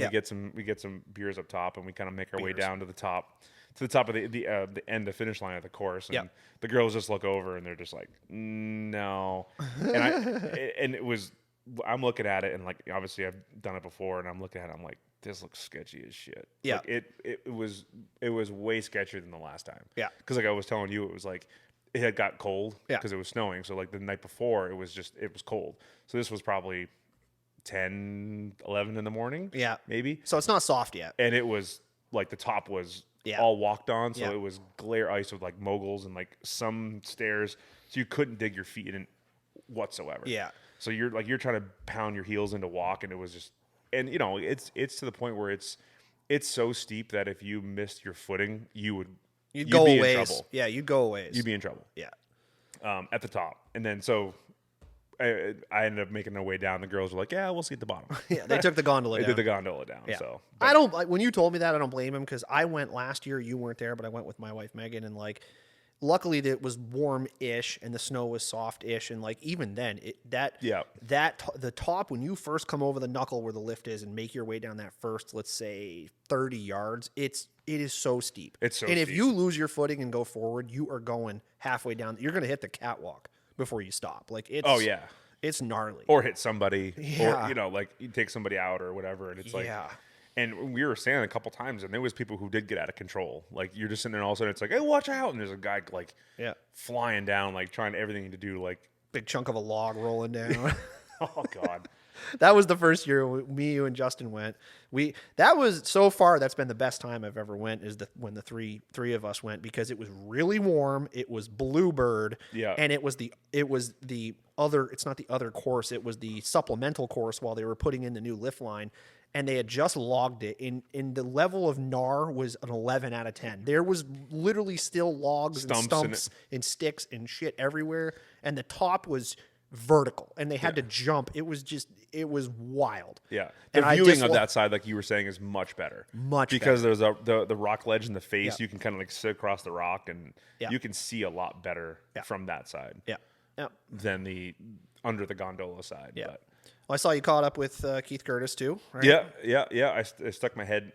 we get some beers up top, and we kind of make our way down to the top of the end, the finish line of the course. And the girls just look over and they're just like, no. And I'm looking at it, and like obviously I've done it before, and I'm looking at it, I'm like, this looks sketchy as shit. Yeah. Like it was way sketchier than the last time. Yeah. Because like I was telling you, it was like it had got cold because it was snowing. So like the night before, it was cold. So this was probably 10, 11 in the morning. Yeah. Maybe. So it's not soft yet. And it was like the top was all walked on. So it was glare ice with like moguls and like some stairs. So you couldn't dig your feet in whatsoever. Yeah. So you're trying to pound your heels into walk, and it was just, and it's to the point where it's so steep that if you missed your footing, you'd go be a in ways. trouble. Yeah, you'd go a ways. You'd be in trouble. Yeah. At the top. And then so I ended up making our way down. The girls were like, yeah, we'll see at the bottom. Yeah, they took the gondola down. They did the gondola down. Yeah. So I don't, when you told me that, I don't blame him, because I went last year. You weren't there, but I went with my wife, Megan, and like, luckily it was warm-ish and the snow was soft-ish. And like, even then the top, when you first come over the knuckle where the lift is and make your way down that first, let's say 30 yards, it is so steep. It's so and steep. If you lose your footing and go forward, you are going halfway down. You're going to hit the catwalk before you stop. Like it's gnarly. Or hit somebody, or like you take somebody out or whatever, and it's like, and we were saying a couple times, and there was people who did get out of control. Like you're just sitting there, and all of a sudden it's like, hey, watch out, and there's a guy like flying down, like trying everything to do, like big chunk of a log rolling down. Oh God. That was the first year me, you, and Justin went. That was so far. That's been the best time I've ever went. When the three of us went, because it was really warm. It was Bluebird, and it was the other. It's not the other course. It was the supplemental course while they were putting in the new lift line, and they had just logged it. In the level of gnar was an 11 out of 10. There was literally still logs and stumps and sticks and shit everywhere, and the top was vertical, and they had to jump. It was wild. Yeah, the viewing of that side, like you were saying, is much better. Because there's the rock ledge in the face. You can kind of like sit across the rock, and you can see a lot better from that side. Yeah. than the under the gondola side. Yeah. But. Well, I saw you caught up with Keith Curtis too, right? Yeah. I stuck my head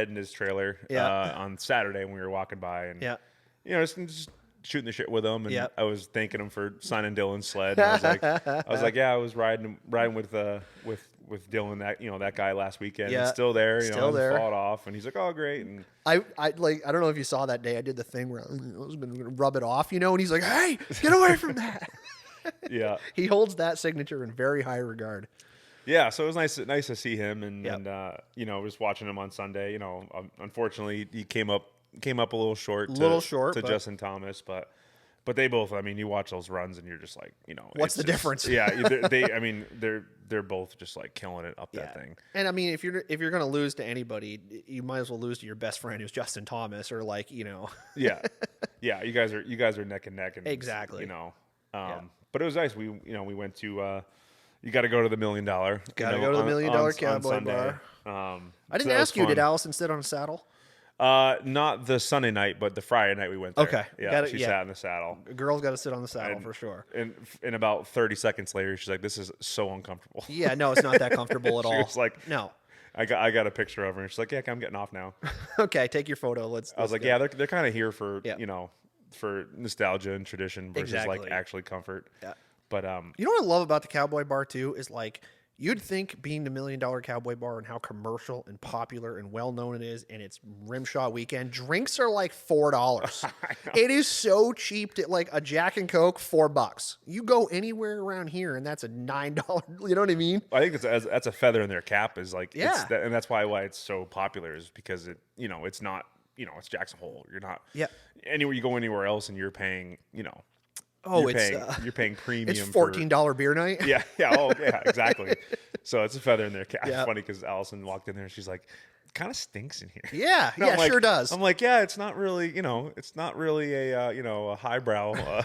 in his trailer on Saturday when we were walking by, and just shooting the shit with him, and I was thanking him for signing Dylan's sled. And I was like, I was riding with Dylan, that guy last weekend. Yeah. He's still there, Still there. Fought off, and he's like, oh great. And I don't know if you saw that day. I did the thing where I was going to rub it off, and he's like, hey, get away from that. Yeah. He holds that signature in very high regard. Yeah, so it was nice to see him, and just watching him on Sunday. Unfortunately, he came up a little short to Justin Thomas, but they both. I mean, you watch those runs, and you're just like, what's the difference? Yeah, they're both just like killing it up that thing. And I mean, if you're going to lose to anybody, you might as well lose to your best friend, who's Justin Thomas, or Yeah. You guys are neck and neck, and exactly. But it was nice. We went to. You got to go to the $1 Million. Got to go to the $1 Million Cowboy Bar. I didn't ask you. Did Allison sit on a saddle? Not the Sunday night, but the Friday night we went there. Okay. Yeah, she sat in the saddle. A girl's got to sit on the saddle for sure. And about 30 seconds later, she's like, "This is so uncomfortable." Yeah, no, it's not that comfortable at all. She was like, "No." I got a picture of her, and she's like, "Yeah, I'm getting off now." Okay, take your photo. I was like, "Yeah, they're kind of here for for nostalgia and tradition versus like actually comfort." Yeah. But you know what I love about the Cowboy Bar too is like you'd think being the $1 Million Cowboy Bar and how commercial and popular and well known it is, and it's rimshot weekend. Drinks are like $4. It is so cheap. Like a Jack and Coke, $4. You go anywhere around here, and that's a $9. You know what I mean? I think that's a feather in their cap. Is like and that's why it's so popular is because it's not it's Jackson Hole. You're not anywhere you go anywhere else, and you're paying you're paying premium. It's $14 beer night. Yeah, exactly. So it's a feather in their cap. It's funny because Allison walked in there and she's like, "It kind of stinks in here." Yeah, sure does. I'm like, yeah, it's not really, it's not really a highbrow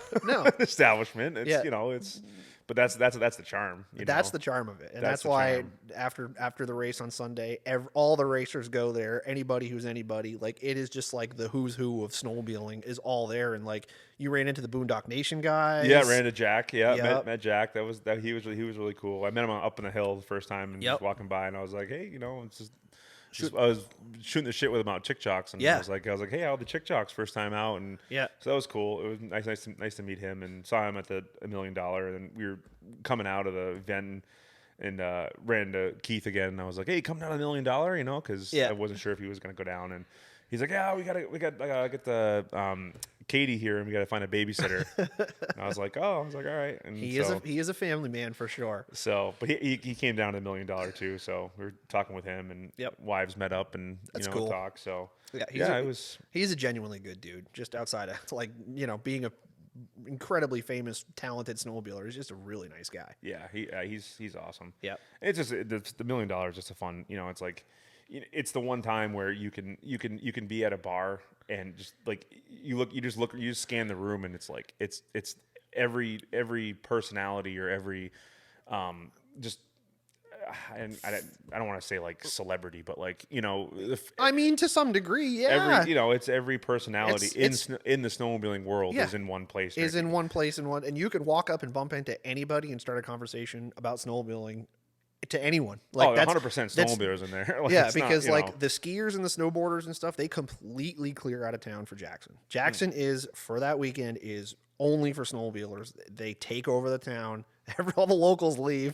establishment. It's but that's the charm. That's the charm of it, and that's why after the race on Sunday, all the racers go there. Anybody who's anybody, like it is just like the who's who of snowmobiling is all there, and like you ran into the Boondock Nation guys. Yeah, ran into Jack. Yeah, met Jack. He was really cool. I met him up in the hill the first time and just walking by, and I was like, hey, it's just. I was shooting the shit with him about Chick Chocks, and I was like, hey, how are the Chick Chocks first time out? And so that was cool. It was nice to meet him, and saw him at the $1 Million, and then we were coming out of the event and ran to Keith again, and I was like, hey, come down to $1 Million, because I wasn't sure if he was going to go down, and he's like, yeah, we got to get the Katie here, and we got to find a babysitter. And I was like, all right. And he is a family man for sure. So, but he came down to $1 Million too. So we were talking with him, and wives met up and cool. talked. So he's a genuinely good dude. Just outside of like being a incredibly famous, talented snowmobiler, he's just a really nice guy. Yeah, he's awesome. Yeah, it's just the $1 Million is just a fun. It's like. It's the one time where you can be at a bar and just like you just scan the room, and it's like it's every personality or every just and I don't want to say like celebrity, but like I mean to some degree, yeah. It's every personality in the snowmobiling world is in one place. And you could walk up and bump into anybody and start a conversation about snowmobiling. To anyone, like 100% snowmobilers in there. Like, because like the skiers and the snowboarders and stuff, they completely clear out of town for Jackson. Jackson is for that weekend is only for snowmobilers. They take over the town. All the locals leave,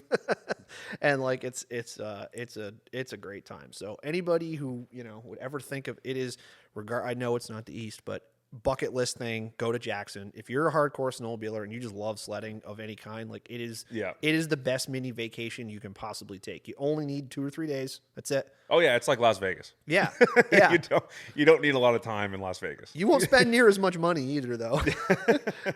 and like it's a great time. So anybody who would ever think of it is I know it's not the East, but bucket list thing, go to Jackson. If you're a hardcore snowmobiler and you just love sledding of any kind, like it is the best mini vacation you can possibly take. You only need 2 or 3 days. That's it. Oh yeah, it's like Las Vegas. Yeah. you don't need a lot of time in Las Vegas. You won't spend near as much money either though.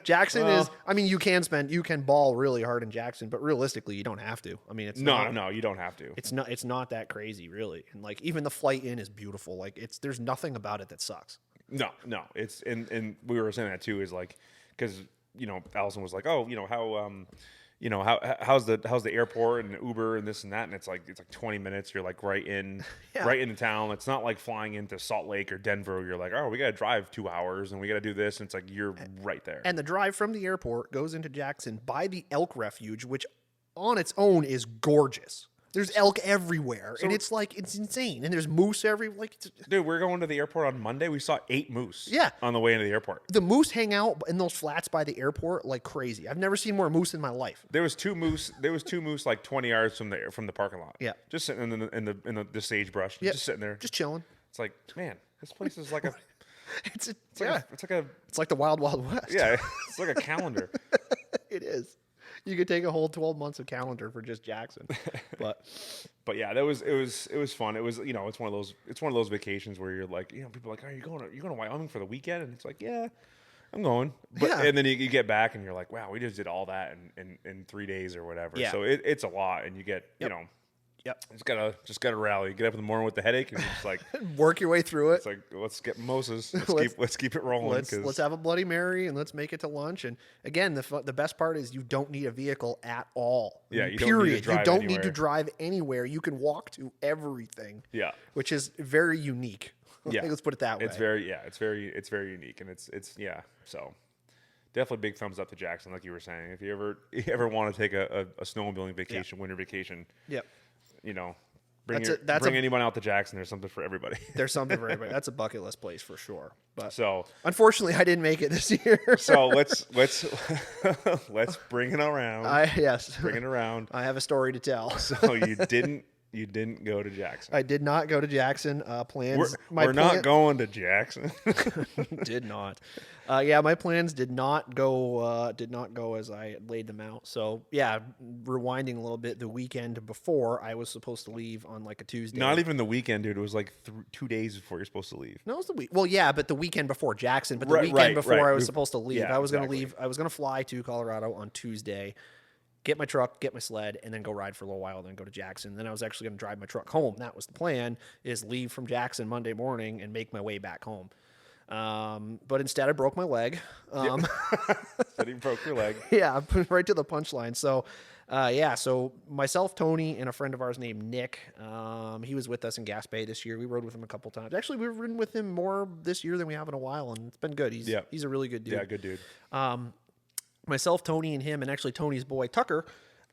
Jackson is, I mean, you can ball really hard in Jackson, but realistically you don't have to. I mean, no, you don't have to. It's not that crazy really. And like even the flight in is beautiful. Like there's nothing about it that sucks. No, it's and we were saying that too is like because Allison was like, oh, how you know, how's the airport and Uber and this and that, and it's like 20 minutes. You're like right in the town. It's not like flying into Salt Lake or Denver. You're like, oh, we got to drive 2 hours and we got to do this. And it's like you're right there. And the drive from the airport goes into Jackson by the elk refuge, which on its own is gorgeous. There's elk everywhere, and it's insane. And there's moose Dude, we're going to the airport on Monday. We saw 8 moose. Yeah. On the way into the airport. The moose hang out in those flats by the airport like crazy. I've never seen more moose in my life. There was 2 moose. like 20 yards from the parking lot. Yeah. Just sitting in the sagebrush. Yeah. Just sitting there. Just chilling. It's like, man, this place is like a. It's It's like the Wild Wild West. Yeah. It's like a calendar. It is. You could take a whole 12 months of calendar for just Jackson, but yeah, it was fun. It was, you know, it's one of those vacations where you're like, you know, people are like, oh, you're going to Wyoming for the weekend, and it's like, yeah, I'm going. But and then you get back and you're like, wow, we just did all that in 3 days or whatever. Yeah. So it's a lot, and you get you know. Yep. Just gotta rally. Get up in the morning with the headache and just like work your way through it. It's like, let's get mimosas. Let's keep it rolling. Let's have a Bloody Mary and let's make it to lunch. And again, the best part is you don't need a vehicle at all. Yeah, you don't need to drive anywhere. You can walk to everything. Yeah, which is very unique. Yeah, let's put it that way. It's very unique, and it's So definitely big thumbs up to Jackson, like you were saying. If you ever want to take a snowmobiling vacation, winter vacation. Yep. You know, bring anyone out to Jackson. There's something for everybody. There's something for everybody. That's a bucket list place for sure. But so unfortunately, I didn't make it this year. So let's bring it around. Bring it around. I have a story to tell. So you didn't go to Jackson. I did not go to Jackson. Plans. We're not going to Jackson. Did not. My plans did not go as I laid them out. So yeah, rewinding a little bit, the weekend before I was supposed to leave on like a Tuesday. Not even the weekend, dude. It was like 2 days before you're supposed to leave. No, it was the week. Well, yeah, but the weekend before Jackson. But the weekend before I was supposed to leave. Yeah, I was going to leave. I was going to fly to Colorado on Tuesday, get my truck, get my sled, and then go ride for a little while, then go to Jackson. Then I was actually going to drive my truck home. That was the plan, is leave from Jackson Monday morning and make my way back home. But instead I broke my leg. Said you broke your leg. Yeah, right to the punchline. So, so myself, Tony, and a friend of ours named Nick, he was with us in Gas Bay this year. We rode with him a couple times. Actually, we've ridden with him more this year than we have in a while, and it's been good. He's a really good dude. Yeah, good dude. Myself, Tony, and him, and actually Tony's boy, Tucker,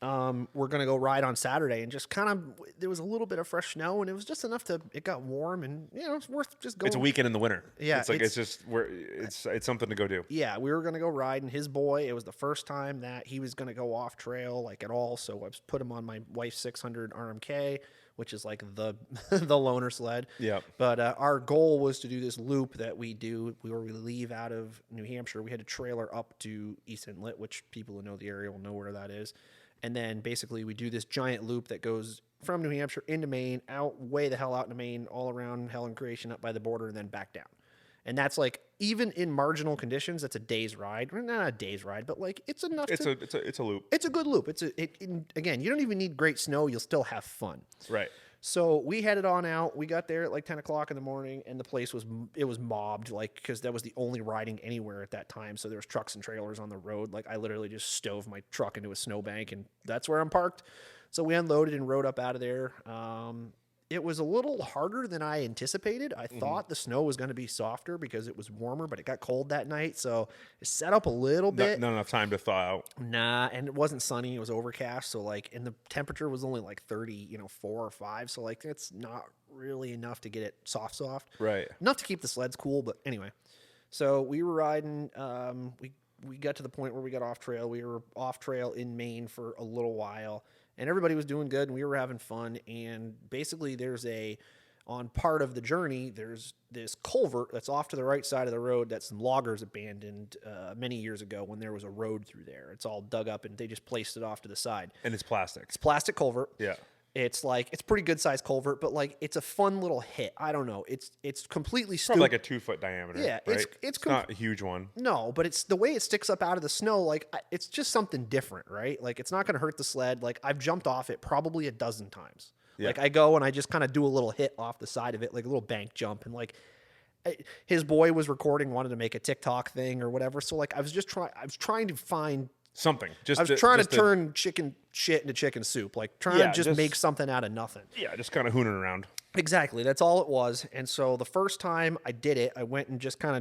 we're going to go ride on Saturday, and just kind of, there was a little bit of fresh snow, and it was just enough it got warm, and, you know, it's worth just going. It's a weekend in the winter. Yeah. It's something to go do. Yeah, we were going to go ride, and his boy, it was the first time that he was going to go off trail, like, at all, so I put him on my wife's 600 RMK, which is like the loaner sled. Yeah. But our goal was to do this loop that we do where we leave out of New Hampshire. We had a trailer up to East Inlet, which people who know the area will know where that is. And then basically we do this giant loop that goes from New Hampshire into Maine, out way the hell out into Maine, all around Hell and Creation up by the border, and then back down. And that's like, even in marginal conditions, that's a day's ride. Not a day's ride, but like it's enough. It's a loop. It's a good loop. Again, you don't even need great snow. You'll still have fun. Right. So we headed on out. We got there at like 10 o'clock in the morning, and the place was mobbed, like, because that was the only riding anywhere at that time. So there was trucks and trailers on the road. Like, I literally just stove my truck into a snowbank, and that's where I'm parked. So we unloaded and rode up out of there. It was a little harder than I anticipated. I thought the snow was going to be softer because it was warmer, but it got cold that night. So it set up a little bit. Not enough time to thaw out. Nah, and it wasn't sunny. It was overcast. So, like, and the temperature was only like 30, 4 or 5. So, like, it's not really enough to get it soft. Right. Enough to keep the sleds cool, but anyway. So we were riding. We got to the point where we got off trail. We were off trail in Maine for a little while. And everybody was doing good, and we were having fun. And basically, on part of the journey, there's this culvert that's off to the right side of the road that some loggers abandoned many years ago when there was a road through there. It's all dug up, and they just placed it off to the side. And it's plastic. It's plastic culvert. Yeah. It's pretty good sized culvert, but like it's a fun little hit. I don't know. It's completely stupid. Probably like a 2-foot diameter. Yeah, right? It's not a huge one. No, but it's the way it sticks up out of the snow. Like, it's just something different, right? Like, it's not going to hurt the sled. Like, I've jumped off it probably a dozen times. Yeah. Like, I go and I just kind of do a little hit off the side of it, like a little bank jump, and like his boy was recording, wanted to make a TikTok thing or whatever. So like I was trying to find Something. Just I was trying to turn chicken shit into chicken soup, like trying to just make something out of nothing. Yeah, just kind of hooning around. Exactly. That's all it was. And so the first time I did it, I went and just kind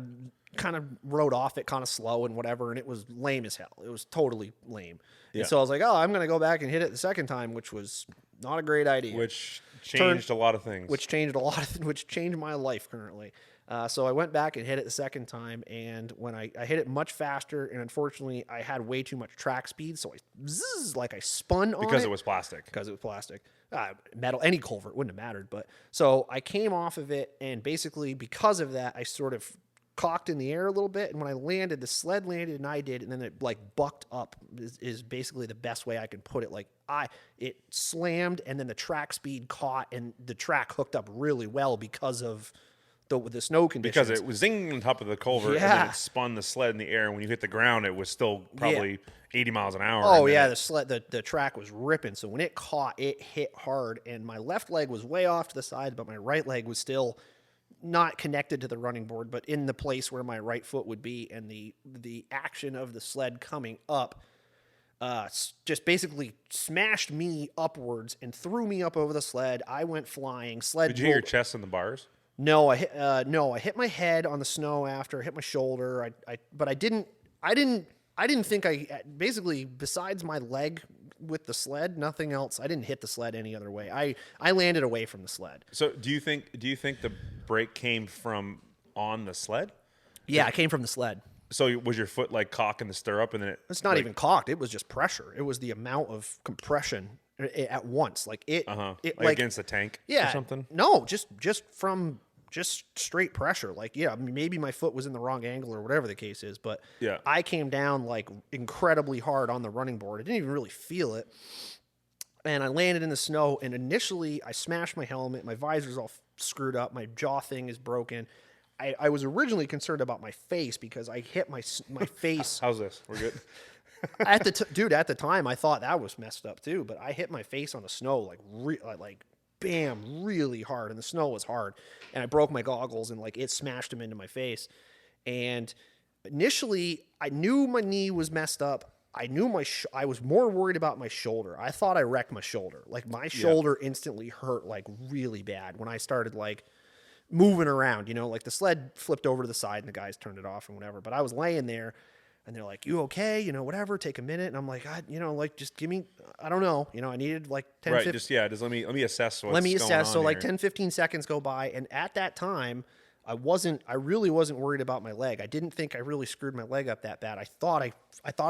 of rode off it kind of slow and whatever, and it was lame as hell. It was totally lame. Yeah. And so I was like, oh, I'm going to go back and hit it the second time, which was not a great idea. Which changed a lot of things. Which changed my life currently. So I went back and hit it the second time, and when I hit it much faster, and unfortunately I had way too much track speed, so I spun on it. Because it was plastic. Because it was plastic. Metal, any culvert wouldn't have mattered. But so I came off of it, and basically because of that, I sort of cocked in the air a little bit, and when I landed, the sled landed and I did, and then it like bucked up is basically the best way I can put it. Like it slammed, and then the track speed caught, and the track hooked up really well because of the snow conditions. Because it was zinging on top of the culvert, and then it spun the sled in the air, and when you hit the ground, it was still probably 80 miles an hour. Oh, yeah, the track was ripping, so when it caught, it hit hard, and my left leg was way off to the side, but my right leg was still not connected to the running board, but in the place where my right foot would be, and the action of the sled coming up just basically smashed me upwards and threw me up over the sled. I went flying. Did you hit your chest in the bars? No, I hit my head on the snow after. I hit my shoulder. But I didn't think basically besides my leg with the sled, nothing else. I didn't hit the sled any other way. I landed away from the sled. So do you think the break came from on the sled? Yeah, it came from the sled. So was your foot like cocked in the stirrup, and then it's not even cocked. It was just pressure. It was the amount of compression at once, like it against the tank, or something. No, just straight pressure. Like, maybe my foot was in the wrong angle or whatever the case is, but I came down like incredibly hard on the running board. I didn't even really feel it, and I landed in the snow. And initially, I smashed my helmet. My visor's all screwed up. My jaw thing is broken. I was originally concerned about my face because I hit my face. How's this? We're good. At the time, I thought that was messed up too. But I hit my face on the snow like bam, really hard, and the snow was hard, and I broke my goggles and like it smashed them into my face. And initially, I knew my knee was messed up. I knew I was more worried about my shoulder. I thought I wrecked my shoulder. Like my shoulder instantly hurt like really bad when I started like moving around. Like the sled flipped over to the side and the guys turned it off and whatever. But I was laying there. And they're like, you okay? Whatever, take a minute. And I'm like, just give me, I don't know. I needed like 10, right, 15. Just let me assess what's Let me assess. So here. like 10, 15 seconds go by. And at that time, I really wasn't worried about my leg. I didn't think I really screwed my leg up that bad. I thought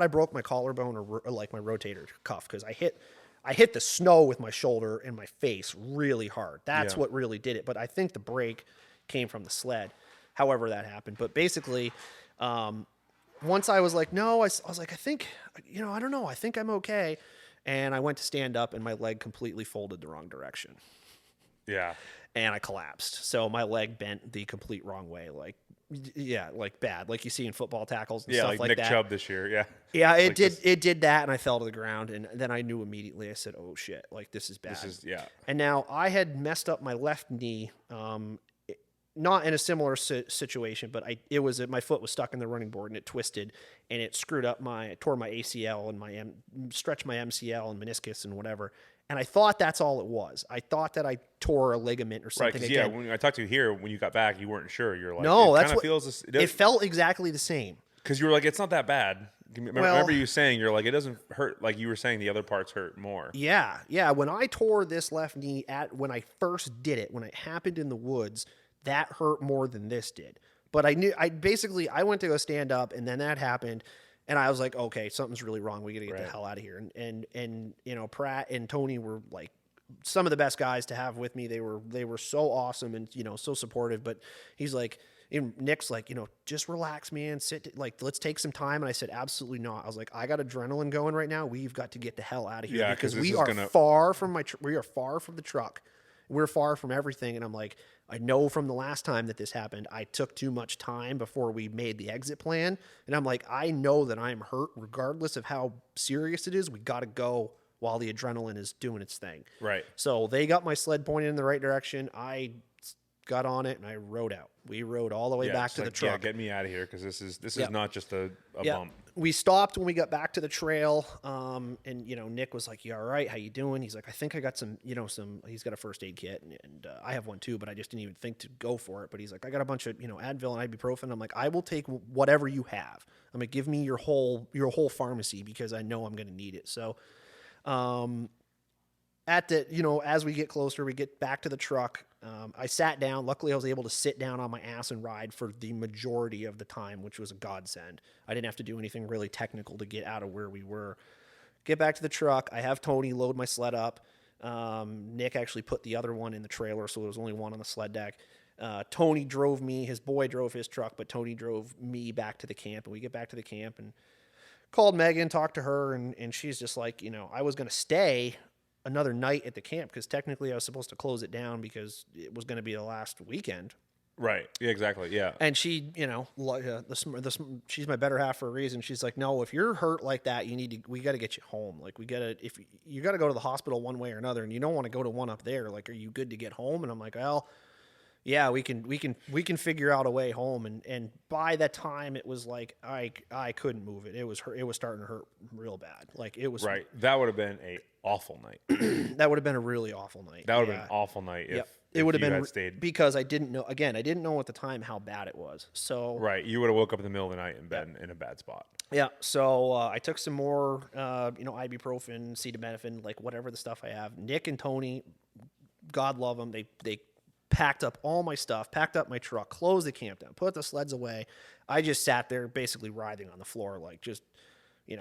I broke my collarbone or like my rotator cuff because I hit the snow with my shoulder and my face really hard. That's what really did it. But I think the break came from the sled, however that happened. But basically, once I was like, no, I was like, I think, I don't know. I think I'm okay. And I went to stand up and my leg completely folded the wrong direction. Yeah. And I collapsed. So my leg bent the complete wrong way. Like, like bad. Like you see in football tackles and stuff like Nick that. Chubb this year. Yeah. Yeah, it did that. And I fell to the ground. And then I knew immediately. I said, oh shit, like this is bad. And now I had messed up my left knee, not in a similar situation, but my foot was stuck in the running board and it twisted and it screwed up tore my ACL and stretched my MCL and meniscus and whatever. And I thought that's all it was. I thought that I tore a ligament or something. Right, when I talked to you here, when you got back, you weren't sure. You're like, no, it felt exactly the same. Because you were like, it's not that bad. Remember you saying, you're like, it doesn't hurt. Like you were saying the other parts hurt more. Yeah. When I tore this left knee when I first did it, when it happened in the woods, that hurt more than this did. But I went to go stand up and then that happened and I was like, okay, something's really wrong. We got to get the hell out of here. And Pratt and Tony were like some of the best guys to have with me. They were so awesome and, so supportive, but he's like, Nick's like, just relax, man. Sit, like, let's take some time. And I said, absolutely not. I was like, I got adrenaline going right now. We've got to get the hell out of here because we are far from the truck. We're far from everything. And I'm like, I know from the last time that this happened, I took too much time before we made the exit plan. And I'm like, I know that I'm hurt regardless of how serious it is. We got to go while the adrenaline is doing its thing. Right. So they got my sled pointed in the right direction. I got on it, and I rode out. We rode all the way Yeah, back it's to the like, truck. Yeah, get me out of here because this is Yep. not just a Yeah. bump. We stopped when we got back to the trail, and Nick was like, "You all right? How you doing?" He's like, "I think I got some, he's got a first aid kit, and I have one too, but I just didn't even think to go for it." But he's like, "I got a bunch of Advil and ibuprofen." I'm like, "I will take whatever you have. I'm like, give me your whole pharmacy because I know I'm going to need it." So, at the as we get closer, we get back to the truck. I sat down. Luckily, I was able to sit down on my ass and ride for the majority of the time, which was a godsend. I didn't have to do anything really technical to get out of where we were. Get back to the truck. I have Tony load my sled up. Nick actually put the other one in the trailer, so there was only one on the sled deck. Tony drove me. His boy drove his truck, but Tony drove me back to the camp. And we get back to the camp and called Megan, talked to her, and she's just like, I was going to stay another night at the camp because technically I was supposed to close it down because it was going to be the last weekend. Right. Yeah, exactly. Yeah. And she, she's my better half for a reason. She's like, "No, if you're hurt like that, we got to get you home. Like if you got to go to the hospital one way or another, and you don't want to go to one up there. Like, are you good to get home?" And I'm like, "Well, yeah, we can figure out a way home." And by that time, it was like I couldn't move it. It was starting to hurt real bad. Like it was Right. That would have been a awful night. That would have been a really awful night. That would have been an awful night if it would have been stayed. because I didn't know. Again, I didn't know at the time how bad it was. So Right. You would have woke up in the middle of the night in bed in a bad spot. Yeah. So I took some more, ibuprofen, acetaminophen, like whatever the stuff I have. Nick and Tony, God love them. They packed up all my stuff, packed up my truck, closed the camp down, put the sleds away. I just sat there basically writhing on the floor, like just,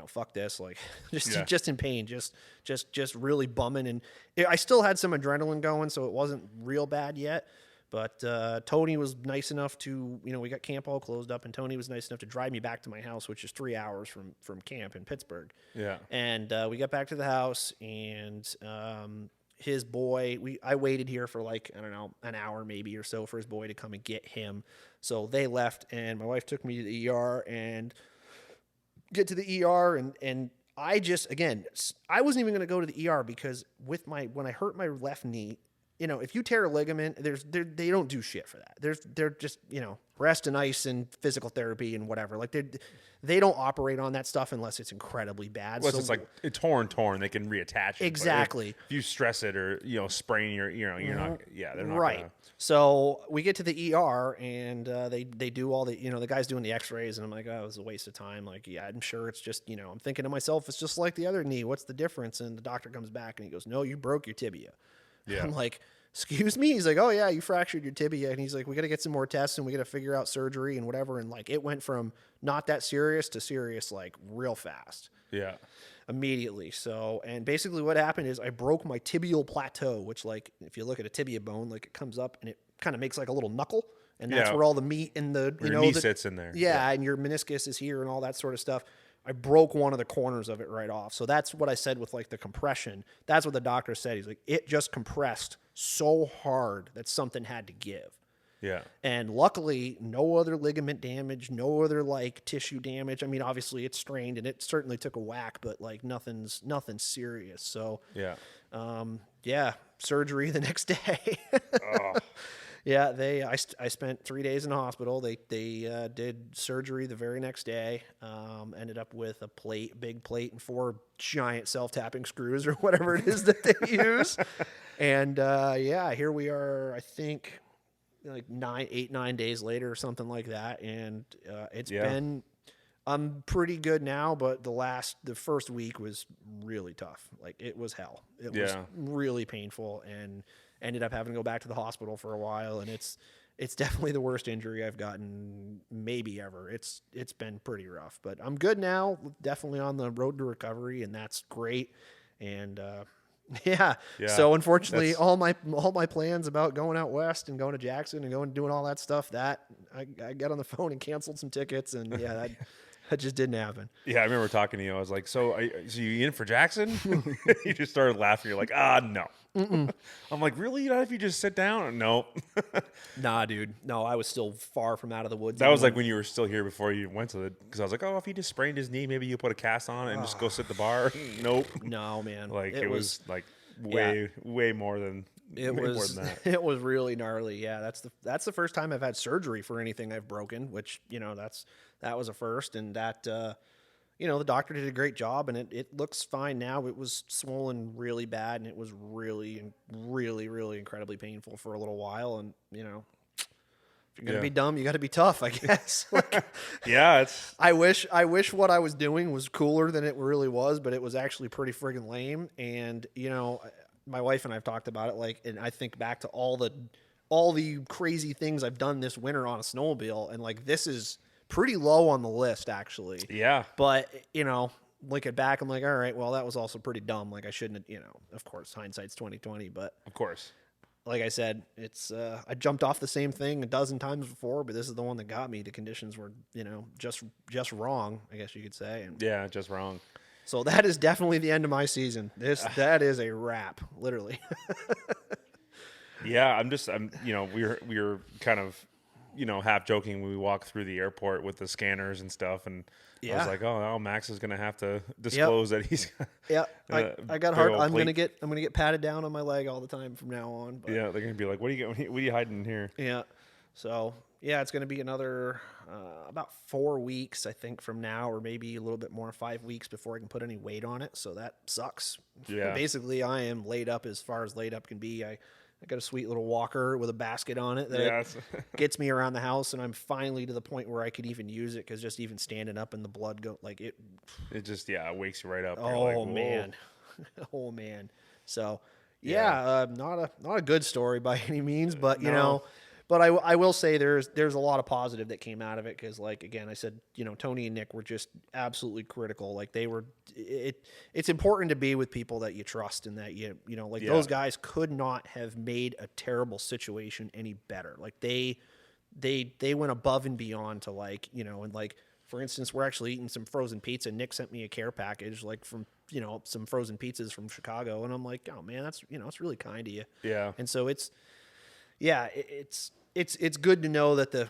fuck this, like just in pain, just really bumming. And I still had some adrenaline going, so it wasn't real bad yet. But Tony was nice enough to, we got camp all closed up, and Tony was nice enough to drive me back to my house, which is 3 hours from camp in Pittsburg. Yeah. And we got back to the house, and his boy, I waited here for like, I don't know, an hour maybe or so for his boy to come and get him. So they left, and my wife took me to the ER, and get to the ER, and I just, again, I wasn't even going to go to the ER because when I hurt my left knee, if you tear a ligament, they don't do shit for that. They're just, rest and ice and physical therapy and whatever. Like they don't operate on that stuff unless it's incredibly bad. Unless it's like it's torn, they can reattach it. Exactly. If you stress it or sprain you're not. Yeah, they're not right. Gonna... So we get to the ER, and they do all the the guy's doing the X-rays, and I'm like, oh, it was a waste of time. Like, yeah, I'm sure it's just I'm thinking to myself, it's just like the other knee. What's the difference? And the doctor comes back and he goes, no, you broke your tibia. Yeah. I'm like, excuse me? He's like, oh yeah, you fractured your tibia. And he's like, we got to get some more tests, and we got to figure out surgery and whatever. And like, it went from not that serious to serious, like real fast. Yeah. Immediately. So, and basically what happened is I broke my tibial plateau, which, like, if you look at a tibia bone, like, it comes up and it kind of makes like a little knuckle, and that's where all the meat and the your knee sits in there. Yeah, and your meniscus is here and all that sort of stuff. I broke one of the corners of it right off. So that's what I said with like the compression. That's what the doctor said. He's like, it just compressed so hard that something had to give. Yeah. And luckily, no other ligament damage, no other like tissue damage. I mean, obviously it's strained and it certainly took a whack, but like nothing serious. So yeah, surgery the next day. Oh. Yeah, I spent 3 days in the hospital. They did surgery the very next day. Ended up with a big plate, and 4 giant self-tapping screws or whatever it is that they use. And here we are. I think like 9 days later or something like that. And it's been. I'm pretty good now, but the first week was really tough. Like, it was hell. It was really painful, and ended up having to go back to the hospital for a while. And it's definitely the worst injury I've gotten maybe ever. It's been pretty rough, but I'm good now. Definitely on the road to recovery, and that's great. And so unfortunately, all my plans about going out west and going to Jackson and doing all that stuff, that I got on the phone and canceled some tickets, and that just didn't happen. Yeah, I remember talking to you. I was like, so you in for Jackson? You just started laughing. You're like, no. Mm-mm. I'm like, really? Not if you just sit down? No. Nah, dude. No, I was still far from out of the woods. That was like when you were still here before you went to the... Because I was like, if he just sprained his knee, maybe you put a cast on it and just go sit the bar. Nope. No, man. Like, it was like... way more than It way more was than that. it was really gnarly. Yeah, that's the first time I've had surgery for anything I've broken, which that was a first, and that the doctor did a great job, and it looks fine now. It was swollen really bad, and it was really really incredibly painful for a little while, and if you're gonna be dumb, you got to be tough, I guess. Yeah, it's I wish what I was doing was cooler than it really was, but it was actually pretty friggin' lame. And my wife and I've talked about it, and I think back to all the crazy things I've done this winter on a snowmobile, and this is pretty low on the list actually. yeah. But looking back, I'm like, all right, well, that was also pretty dumb. I shouldn't have, of course, hindsight's 2020, but Of course. like I said, it's I jumped off the same thing a dozen times before, but this is the one that got me. The conditions were, just wrong, I guess you could say. And Yeah, just wrong. so that is definitely the end of my season. That is a wrap, literally. Yeah, we were kind of, half joking when we walked through the airport with the scanners and stuff, and I was like, oh, Max is gonna have to disclose that he's. Yeah, I got hard. I'm gonna get patted down on my leg all the time from now on. But yeah, they're gonna be like, what are you hiding in here? yeah, so yeah, it's gonna be another about 4 weeks, I think, from now, or maybe a little bit more, 5 weeks before I can put any weight on it. So that sucks. Yeah. Basically, I am laid up as far as laid up can be. I got a sweet little walker with a basket on it that gets me around the house, and I'm finally to the point where I could even use it, because just even standing up and the blood it just wakes you right up. Oh man. Oh man. So not a good story by any means, but but I will say there's a lot of positive that came out of it, because again, I said, Tony and Nick were just absolutely critical. It's important to be with people that you trust, and that those guys could not have made a terrible situation any better. They went above and beyond to for instance, we're actually eating some frozen pizza. Nick sent me a care package from some frozen pizzas from Chicago, and I'm like, oh man, that's it's really kind of you. Yeah. And so it's good to know that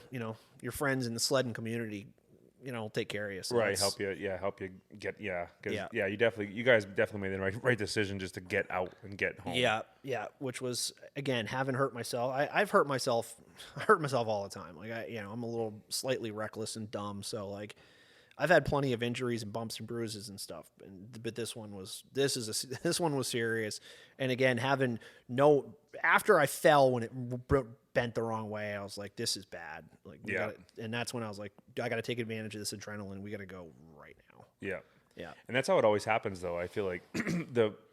your friends in the sledding community take care of you. So right, help you get you guys definitely made the right decision just to get out and get home. Yeah, which was, again, having hurt myself. I've hurt myself. I hurt myself all the time. I'm a little slightly reckless and dumb, so I've had plenty of injuries and bumps and bruises and stuff, but this one was serious. And again, after I fell when it bent the wrong way, I was like, this is bad. And that's when I was like, I got to take advantage of this adrenaline. We got to go right now. Yeah. Yeah. And that's how it always happens, though. I feel like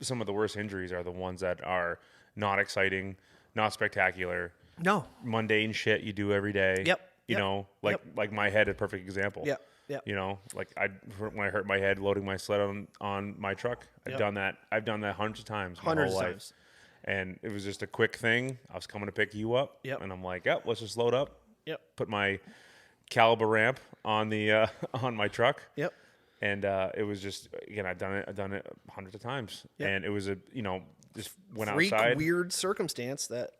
some of the worst injuries are the ones that are not exciting, not spectacular. No. Mundane shit you do every day. Yep. Like my head, a perfect example. Yep. Yep. When I hurt my head loading my sled on my truck, I've done that hundreds of times my whole life. And it was just a quick thing. I was coming to pick you up, and I'm like, let's just load up. Yep. Put my caliber ramp on the on my truck. Yep. And it was just, again, I've done it hundreds of times. Yep. And it was just went Freak, outside. weird circumstance that.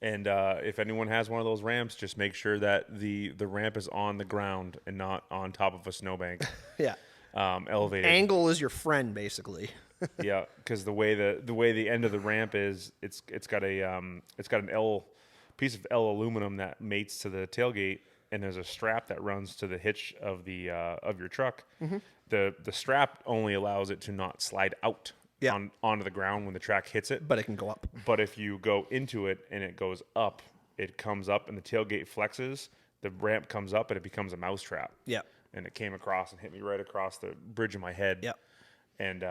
And if anyone has one of those ramps, just make sure that the ramp is on the ground and not on top of a snowbank. Yeah. Elevated. Angle is your friend, basically. Yeah, because the way the end of the ramp is, it's got an piece of L aluminum that mates to the tailgate, and there's a strap that runs to the hitch of your truck. Mm-hmm. The strap only allows it to not slide out. Yeah. Onto the ground when the track hits it. But it can go up. But if you go into it and it goes up, it comes up and the tailgate flexes, the ramp comes up and it becomes a mousetrap. Yeah. And it came across and hit me right across the bridge of my head. Yeah. And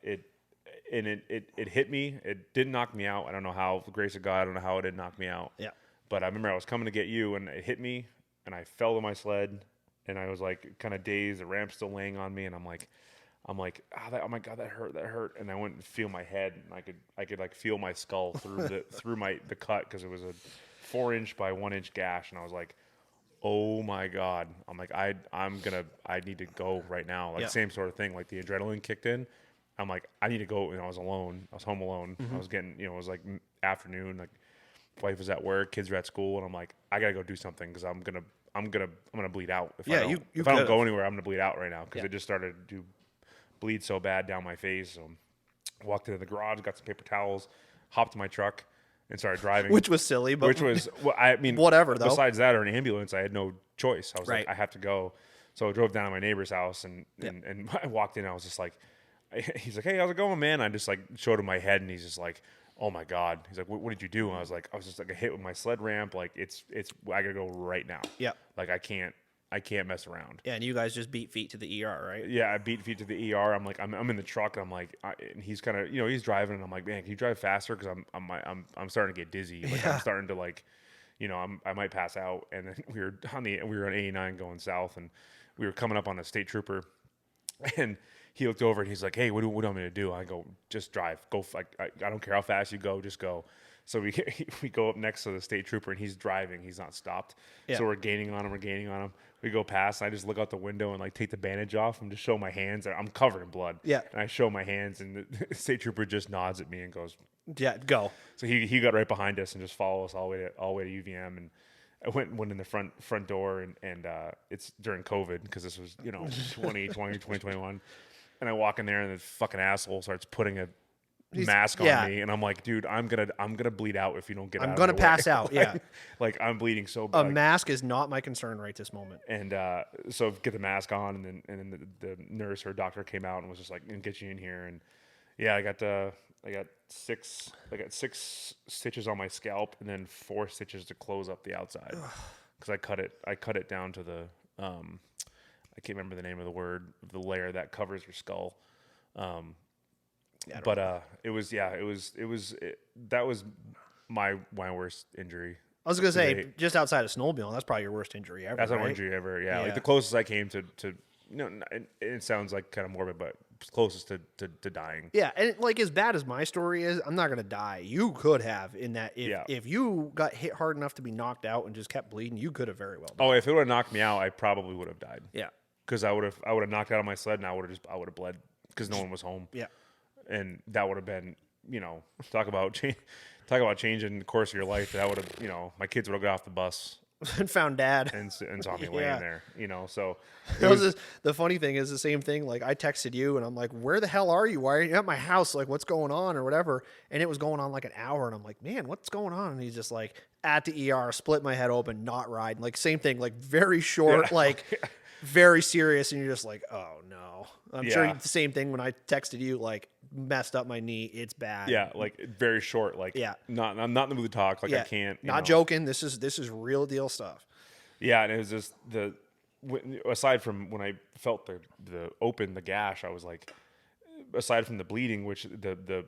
it hit me. It didn't knock me out. I don't know how, the grace of God, I don't know how it did knock me out. Yeah. But I remember I was coming to get you and it hit me and I fell to my sled and I was kind of dazed. The ramp's still laying on me and I'm like, oh my God, that hurt. And I went and feel my head, and I could feel my skull through the cut, because it was a 4-inch by 1-inch gash, and I was like, oh my God. I'm like, I need to go right now. Same sort of thing. The adrenaline kicked in. I'm like, I need to go. And I was alone. I was home alone. Mm-hmm. I was getting, it was afternoon. Wife was at work, kids were at school, and I'm like, I gotta go do something, because I'm gonna bleed out if I don't go anywhere. I'm gonna bleed out right now, because it just started to bleed so bad down my face. So Walked into the garage, got some paper towels, hopped in my truck, and started driving. Which was silly, but I mean, whatever, though. Besides that or an ambulance, I had no choice. I was Right. like, I have to go. So I drove down to my neighbor's house and I walked in. I was just like, he's like, hey, how's it going, man? I just like showed him my head, and he's just like, oh my God. He's like, what did you do? And I was just like a hit with my sled ramp. Like I gotta go right now. Yeah. Like I can't mess around. Yeah, and you guys just beat feet to the ER, right? Yeah, I beat feet to the ER. I'm like, I'm in the truck. And I'm like, and he's kind of, he's driving, and I'm like, man, can you drive faster? Because I'm starting to get dizzy. Like I'm starting to like, I might pass out. And then we were on 89 going south, and we were coming up on a state trooper, and he looked over and he's like, hey, what do you want me to do? I go, just drive. Go. I don't care how fast you go. Just go. So we go up next to the state trooper, and he's driving. He's not stopped. Yeah. So we're gaining on him. We go past, and I just look out the window and like take the bandage off and just show my hands. I'm covered in blood. Yeah. And I show my hands, and the state trooper just nods at me and goes, yeah, go. So he got right behind us and just followed us all the way to UVM. And I went in the front door, and it's during COVID, because this was 2021. And I walk in there, and the fucking asshole starts putting a mask on me, and I'm like, dude, I'm gonna bleed out if you don't get out. I'm gonna pass out. Yeah. Like I'm bleeding so bad. A mask is not my concern right this moment. And so get the mask on, and then the nurse or doctor came out and was just like, and get you in here. And yeah, I got six stitches on my scalp, and then 4 stitches to close up the outside, because I cut it down to the I can't remember the name of the layer that covers your skull. That was my worst injury. I was gonna say, just outside of snowmobiling, that's probably your worst injury ever. That's my right? injury ever. Yeah, like the closest I came to it sounds like kind of morbid, but closest to dying. Yeah, and like as bad as my story is, I'm not gonna die. You could have, in that if you got hit hard enough to be knocked out and just kept bleeding, you could have very well died. Oh, if it would have knocked me out, I probably would have died. Yeah, because I would have knocked out on my sled, and I would have bled because no one was home. Yeah, and that would have been, talk about changing the course of your life. That would have, my kids would have got off the bus and found dad and saw me laying there. So the funny thing is the same thing. Like I texted you, and I'm like, "Where the hell are you? Why are you at my house? Like, what's going on or whatever?" And it was going on like an hour, and I'm like, "Man, what's going on?" And he's just like, "At the ER, split my head open, not riding." Like same thing, like very short, like. Very serious, and you're just like, oh no. I'm sure the same thing when I texted you, like, messed up my knee, it's bad. Yeah, like very short, like I'm not in the mood to talk, like I can't. Not joking. This is real deal stuff. Yeah, and it was just aside from when I felt the gash, I was like, aside from the bleeding, which the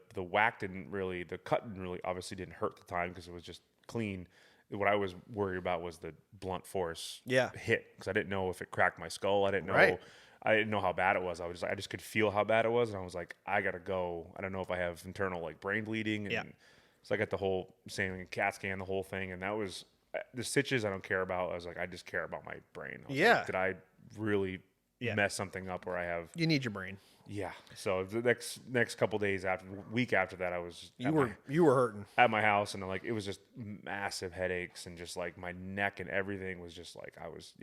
cut obviously didn't hurt at the time because it was just clean. What I was worried about was the blunt force hit, because I didn't know if it cracked my skull. I didn't know how bad it was. I just could feel how bad it was, and I was like, I gotta go. I don't know if I have internal like brain bleeding. And so I got the whole same CAT scan, the whole thing, and that was the stitches I don't care about. I was like, I just care about my brain. I was like, did I really mess something up where I have? You need your brain. Yeah. So the next couple days week after that, I was you were hurting at my house, and like it was just massive headaches, and just like my neck and everything was just like I was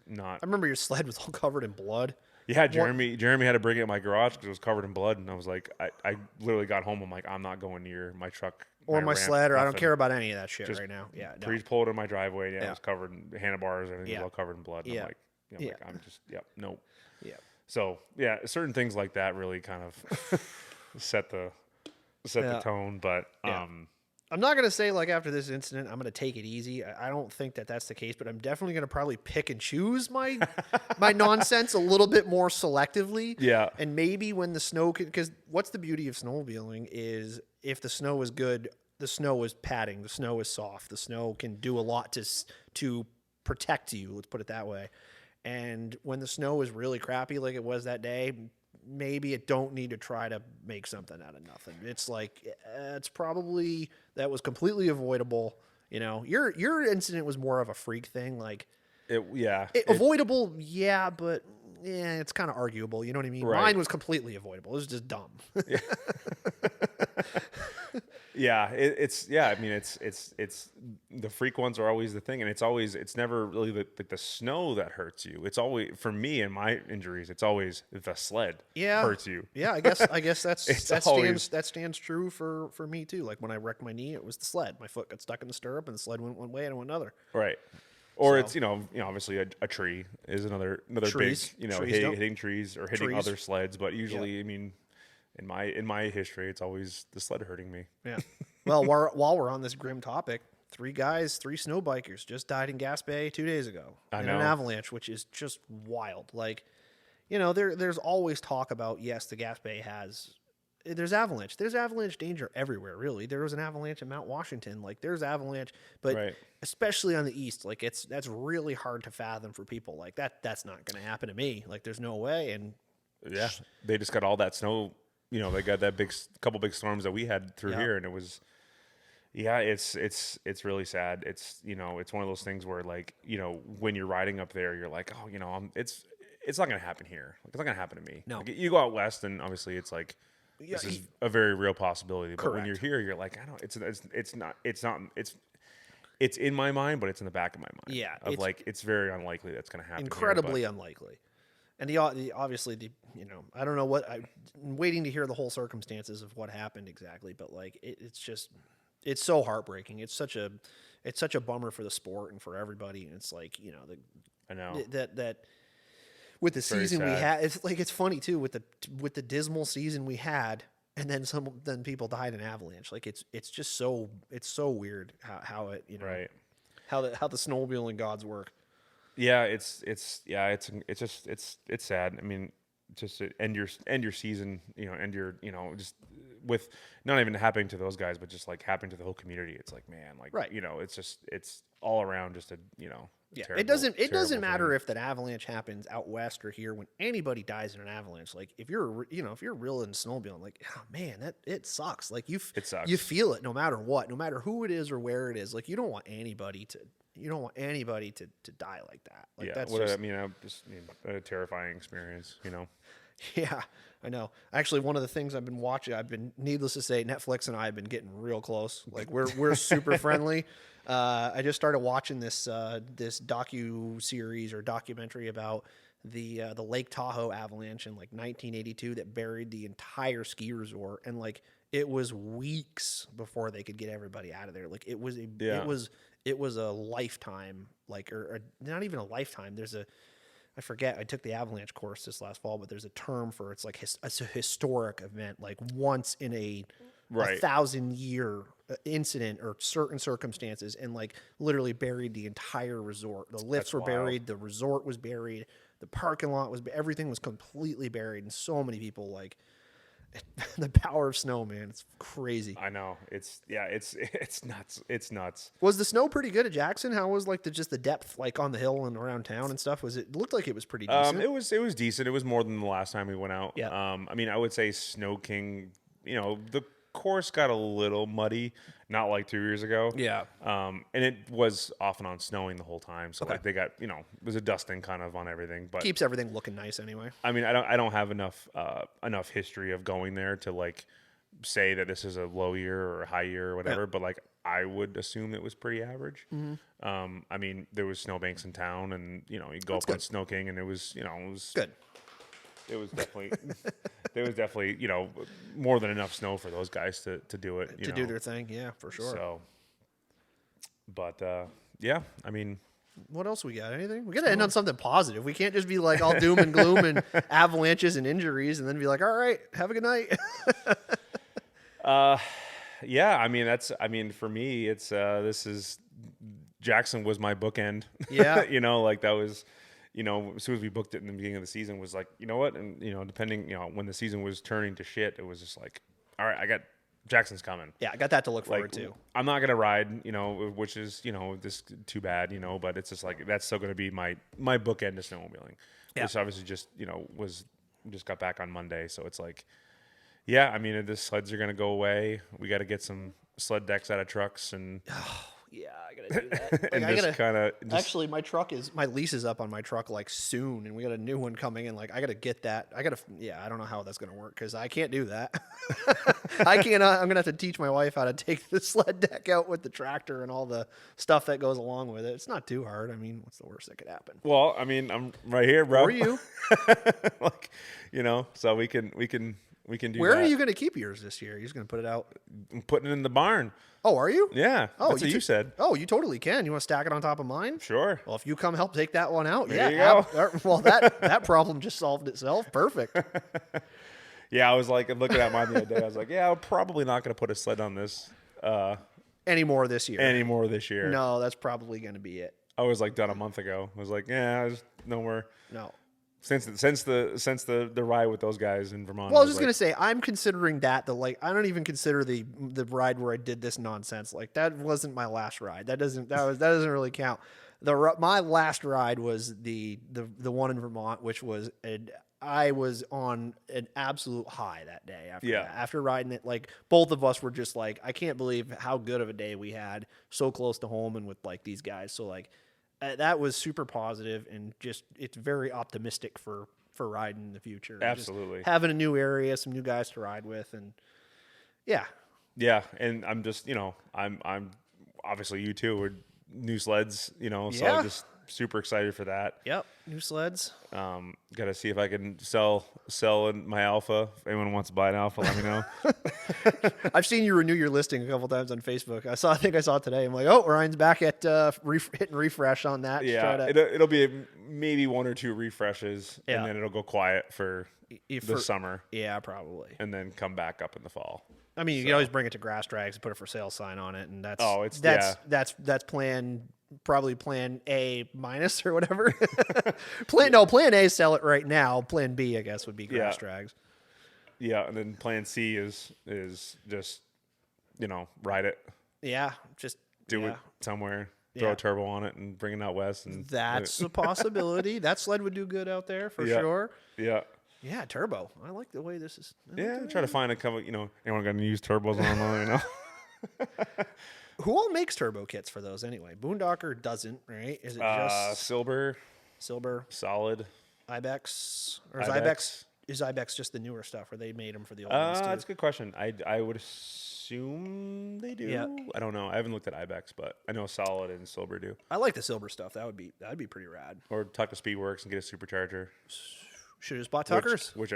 not. I remember your sled was all covered in blood. Yeah, Jeremy had to bring it in my garage because it was covered in blood, and I was like, I literally got home. I'm like, I'm not going near my truck or my ramp, sled, or nothing. I don't care about any of that shit Just right now. Yeah, no. Pulled in my driveway. Yeah, it was covered in handlebars, and everything was all covered in blood. And I'm like, I'm just nope. Yeah. So yeah, certain things like that really kind of set the tone. But I'm not gonna say like after this incident I'm gonna take it easy. I don't think that that's the case, but I'm definitely gonna probably pick and choose my nonsense a little bit more selectively. Yeah. And maybe when the snow, because what's the beauty of snowmobiling is if the snow is good, the snow is padding, the snow is soft, the snow can do a lot to protect you. Let's put it that way. And when the snow is really crappy, like it was that day, maybe it don't need to try to make something out of nothing. It's like, it's probably, that was completely avoidable. Your incident was more of a freak thing. Like avoidable. But it's kind of arguable. You know what I mean? Right. Mine was completely avoidable. It was just dumb. Yeah. I mean, it's the freak ones are always the thing, and it's never really the snow that hurts you. It's always, for me and my injuries, it's always the sled hurts you. Yeah, I guess always, that stands true for me too. Like when I wrecked my knee, it was the sled. My foot got stuck in the stirrup, and the sled went one way and went another. right. Or So- it's obviously a tree is another Trees. big Trees don't- hitting trees or hitting Trees. other sleds. But usually, I mean, in my history, it's always the sled hurting me. Yeah. Well, while we're on this grim topic, 3 snow bikers just died in Gas Bay 2 days ago in an avalanche, which is just wild. Like, there's always talk about, yes, the Gas Bay there's avalanche danger everywhere. Really, there was an avalanche in Mount Washington. Like, there's avalanche, but Right. especially on the east, like that's really hard to fathom for people. Like that's not going to happen to me. Like, there's no way. And Yeah, they just got all that snow. They got that couple big storms that we had through here, and it was, it's really sad. It's it's one of those things where, like, when you're riding up there, you're like, oh, it's not gonna happen here. Like, it's not gonna happen to me. No. Like, you go out west, and obviously it's like this is a very real possibility. But when you're here, you're like, I don't. It's in my mind, but it's in the back of my mind. Yeah, it's very unlikely that's gonna happen. Incredibly unlikely. And obviously, I don't know I'm waiting to hear the whole circumstances of what happened exactly, but like it's so heartbreaking. It's such a bummer for the sport and for everybody. And it's like, I know that with the season we had, it's funny too with the dismal season we had, and then people died in avalanche. Like it's just so weird how it right. how the snowmobiling gods work. Yeah, it's sad. I mean, just to end your season, end your, just with not even happening to those guys, but just like happening to the whole community. It's like, man, like, right. It's all around just a, yeah. Terrible, it doesn't matter thing. if that avalanche happens out west or here. When anybody dies in an avalanche, like if you're real in snowmobiling, like, oh man, it sucks. Like it sucks. You feel it no matter what, no matter who it is or where it is. Like you don't want anybody to die like that. Like, yeah, that's a terrifying experience, Yeah, I know. Actually, one of the things I've been watching, needless to say, Netflix and I have been getting real close. Like we're super friendly. I just started watching this documentary about the Lake Tahoe avalanche in like 1982 that buried the entire ski resort, and like it was weeks before they could get everybody out of there. Like it was a lifetime, like or not even a lifetime. I forget. I took the avalanche course this last fall, but there's a term for it's like it's a historic event, like once in a 1,000-year incident or certain circumstances, and like literally buried the entire resort. The lifts were buried, the resort was buried, the parking lot was, everything was completely buried, and so many people like. The power of snow, man. It's crazy. I know. It's nuts. It's nuts. Was the snow pretty good at Jackson? How was like the depth like on the hill and around town and stuff? It looked like it was pretty decent. It was decent. It was more than the last time we went out. Yeah. I mean, I would say Snow King, the course got a little muddy, not like 2 years ago. Yeah. And it was off and on snowing the whole time. So like they got, it was a dusting kind of on everything, but keeps everything looking nice anyway. I mean, I don't have enough history of going there to like say that this is a low year or a high year or whatever, but like I would assume it was pretty average. Mm-hmm. I mean, there was snowbanks in town, and you go up on Snow King, and it was good. It was definitely there was definitely more than enough snow for those guys to do it to do their thing. Yeah, for sure. So, but yeah, I mean, what else we got? Anything? We got to end on something positive. We can't just be like all doom and gloom and avalanches and injuries, and then be like, all right, have a good night. Yeah, I mean, for me, it's Jackson was my bookend. Yeah, like that was. As soon as we booked it in the beginning of the season, was like, you know what? And, depending, when the season was turning to shit, it was just like, all right, I got Jackson's coming. Yeah, I got that to look forward to. I'm not going to ride, which is, this too bad, but it's just like, that's still going to be my bookend to snowmobiling, which obviously just, just got back on Monday. So it's like, yeah, I mean, the sleds are going to go away. We got to get some sled decks out of trucks and yeah, I gotta do that. Like, and I just gotta kind of actually, my lease is up on my truck like soon, and we got a new one coming in. Like, I gotta get that. I don't know how that's gonna work because I can't do that. I cannot. I'm gonna have to teach my wife how to take the sled deck out with the tractor and all the stuff that goes along with it. It's not too hard. I mean, what's the worst that could happen? Well, I mean, I'm right here, bro. Or you? Like, so we can do Where that. are you gonna keep yours this year? You're just gonna put it out? I'm putting it in the barn. Oh, are you? Yeah. Oh, that's what you said. Oh, you totally can. You want to stack it on top of mine? Sure. Well, if you come help take that one out, There you go. Well, that problem just solved itself. Perfect. Yeah, I was like looking at mine the other day. I was like, yeah, I'm probably not going to put a sled on this Anymore this year. anymore this year. No, that's probably going to be it. I was like done a month ago. I was like, yeah, no more. No. Since the ride with those guys in Vermont. Well, I was just gonna say I'm considering that I don't even consider the ride where I did this nonsense. Like, that wasn't my last ride. That doesn't really count. My last ride was the one in Vermont, which was I was on an absolute high that day. After riding it, like, both of us were just like, I can't believe how good of a day we had, so close to home and with like these guys. So like, that was super positive and just it's very optimistic for riding in the future. Absolutely. Just having a new area, some new guys to ride with, and yeah. Yeah, and I'm just I'm obviously you too. We're new sleds, so Yeah. I'm just super excited for that. Yep, new sleds. Got to see if I can sell in my Alpha. If anyone wants to buy an Alpha, let me know. I've seen you renew your listing a couple times on Facebook. I think I saw it today. I'm like, oh, Ryan's back at hitting refresh on that. Yeah, it'll be maybe one or two refreshes, Yeah. and then it'll go quiet for the summer, Yeah, probably. and then come back up in the fall. I mean, you can always bring it to Grass Drags and put a for sale sign on it, and that's probably plan A minus or whatever. Plan A, sell it right now. Plan B, I guess, would be Grass Drags. Yeah, and then plan C is just ride it. Yeah, just Do it somewhere. Throw a turbo on it and bring it out west. And that's a possibility. That sled would do good out there for sure. Yeah. Yeah, turbo. I like the way this is. Try to find a couple. Anyone got any used turbos online? Who all makes turbo kits for those anyway? Boondocker doesn't, right? Is it just Silber, Solid, Ibex, or is Ibex just the newer stuff, or they made them for the old ones too? That's a good question. I would assume they do. Yeah. I don't know. I haven't looked at Ibex, but I know Solid and Silber do. I like the Silber stuff. That'd be pretty rad. Or talk to Speedworks and get a supercharger. Should have just bought Tucker's. Which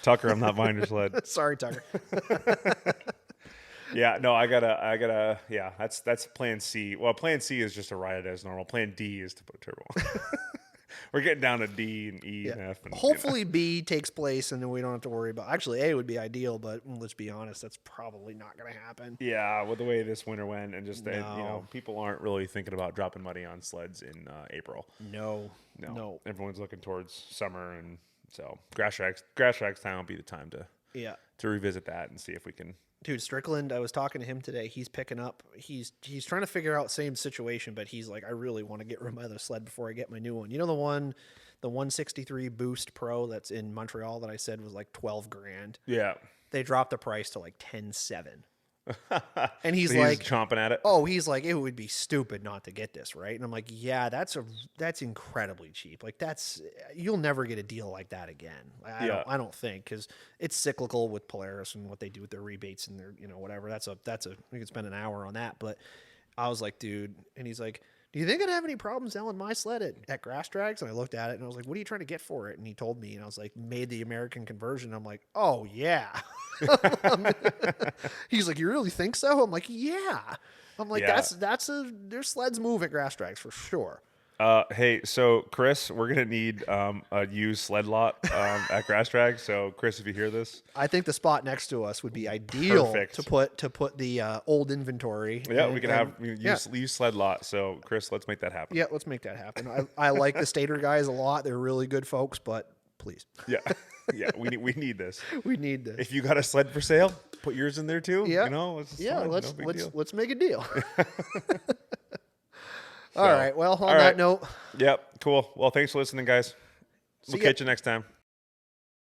Tucker. I'm not buying your sled. Sorry, Tucker. Yeah, no, I gotta. Yeah, that's Plan C. Well, Plan C is just to ride it as normal. Plan D is to put a turbo on. We're getting down to D and E and F. And, hopefully B takes place, and then we don't have to worry about. Actually, A would be ideal, but let's be honest, that's probably not going to happen. Yeah, with the way this winter went, and just people aren't really thinking about dropping money on sleds in April. No. Everyone's looking towards summer, and so grass tracks time will be the time to revisit that and see if we can. Dude, Strickland, I was talking to him today. He's picking up. He's trying to figure out same situation, but he's like, I really want to get rid of my other sled before I get my new one. You know the 163 Boost Pro that's in Montreal that I said was like $12,000. Yeah, they dropped the price to like $10,700. And he's so like chomping at it. Oh, he's like, it would be stupid not to get this, right? And I'm like, yeah, that's incredibly cheap. Like, you'll never get a deal like that again. I don't think, because it's cyclical with Polaris and what they do with their rebates and their whatever. We could spend an hour on that. But I was like, dude, and he's like, do you think I'd have any problem selling my sled at Grass Drags? And I looked at it and I was like, what are you trying to get for it? And he told me, and I was like, made the American conversion. I'm like, oh yeah. He's like, you really think so? I'm like, yeah. I'm like, there's sleds move at Grass Drags for sure. Hey, so Chris, we're gonna need a used sled lot at Grass Drag. So Chris, if you hear this, I think the spot next to us would be ideal Perfect. to put the old inventory. Yeah, we can have used sled lot. So Chris, let's make that happen. Yeah, let's make that happen. I like the Stater guys a lot. They're really good folks, but please. Yeah, we need this. We need this. If you got a sled for sale, put yours in there too. Yeah, let's make a deal. All right. Well, on that note. Yep. Cool. Well, thanks for listening, guys. We'll catch you next time.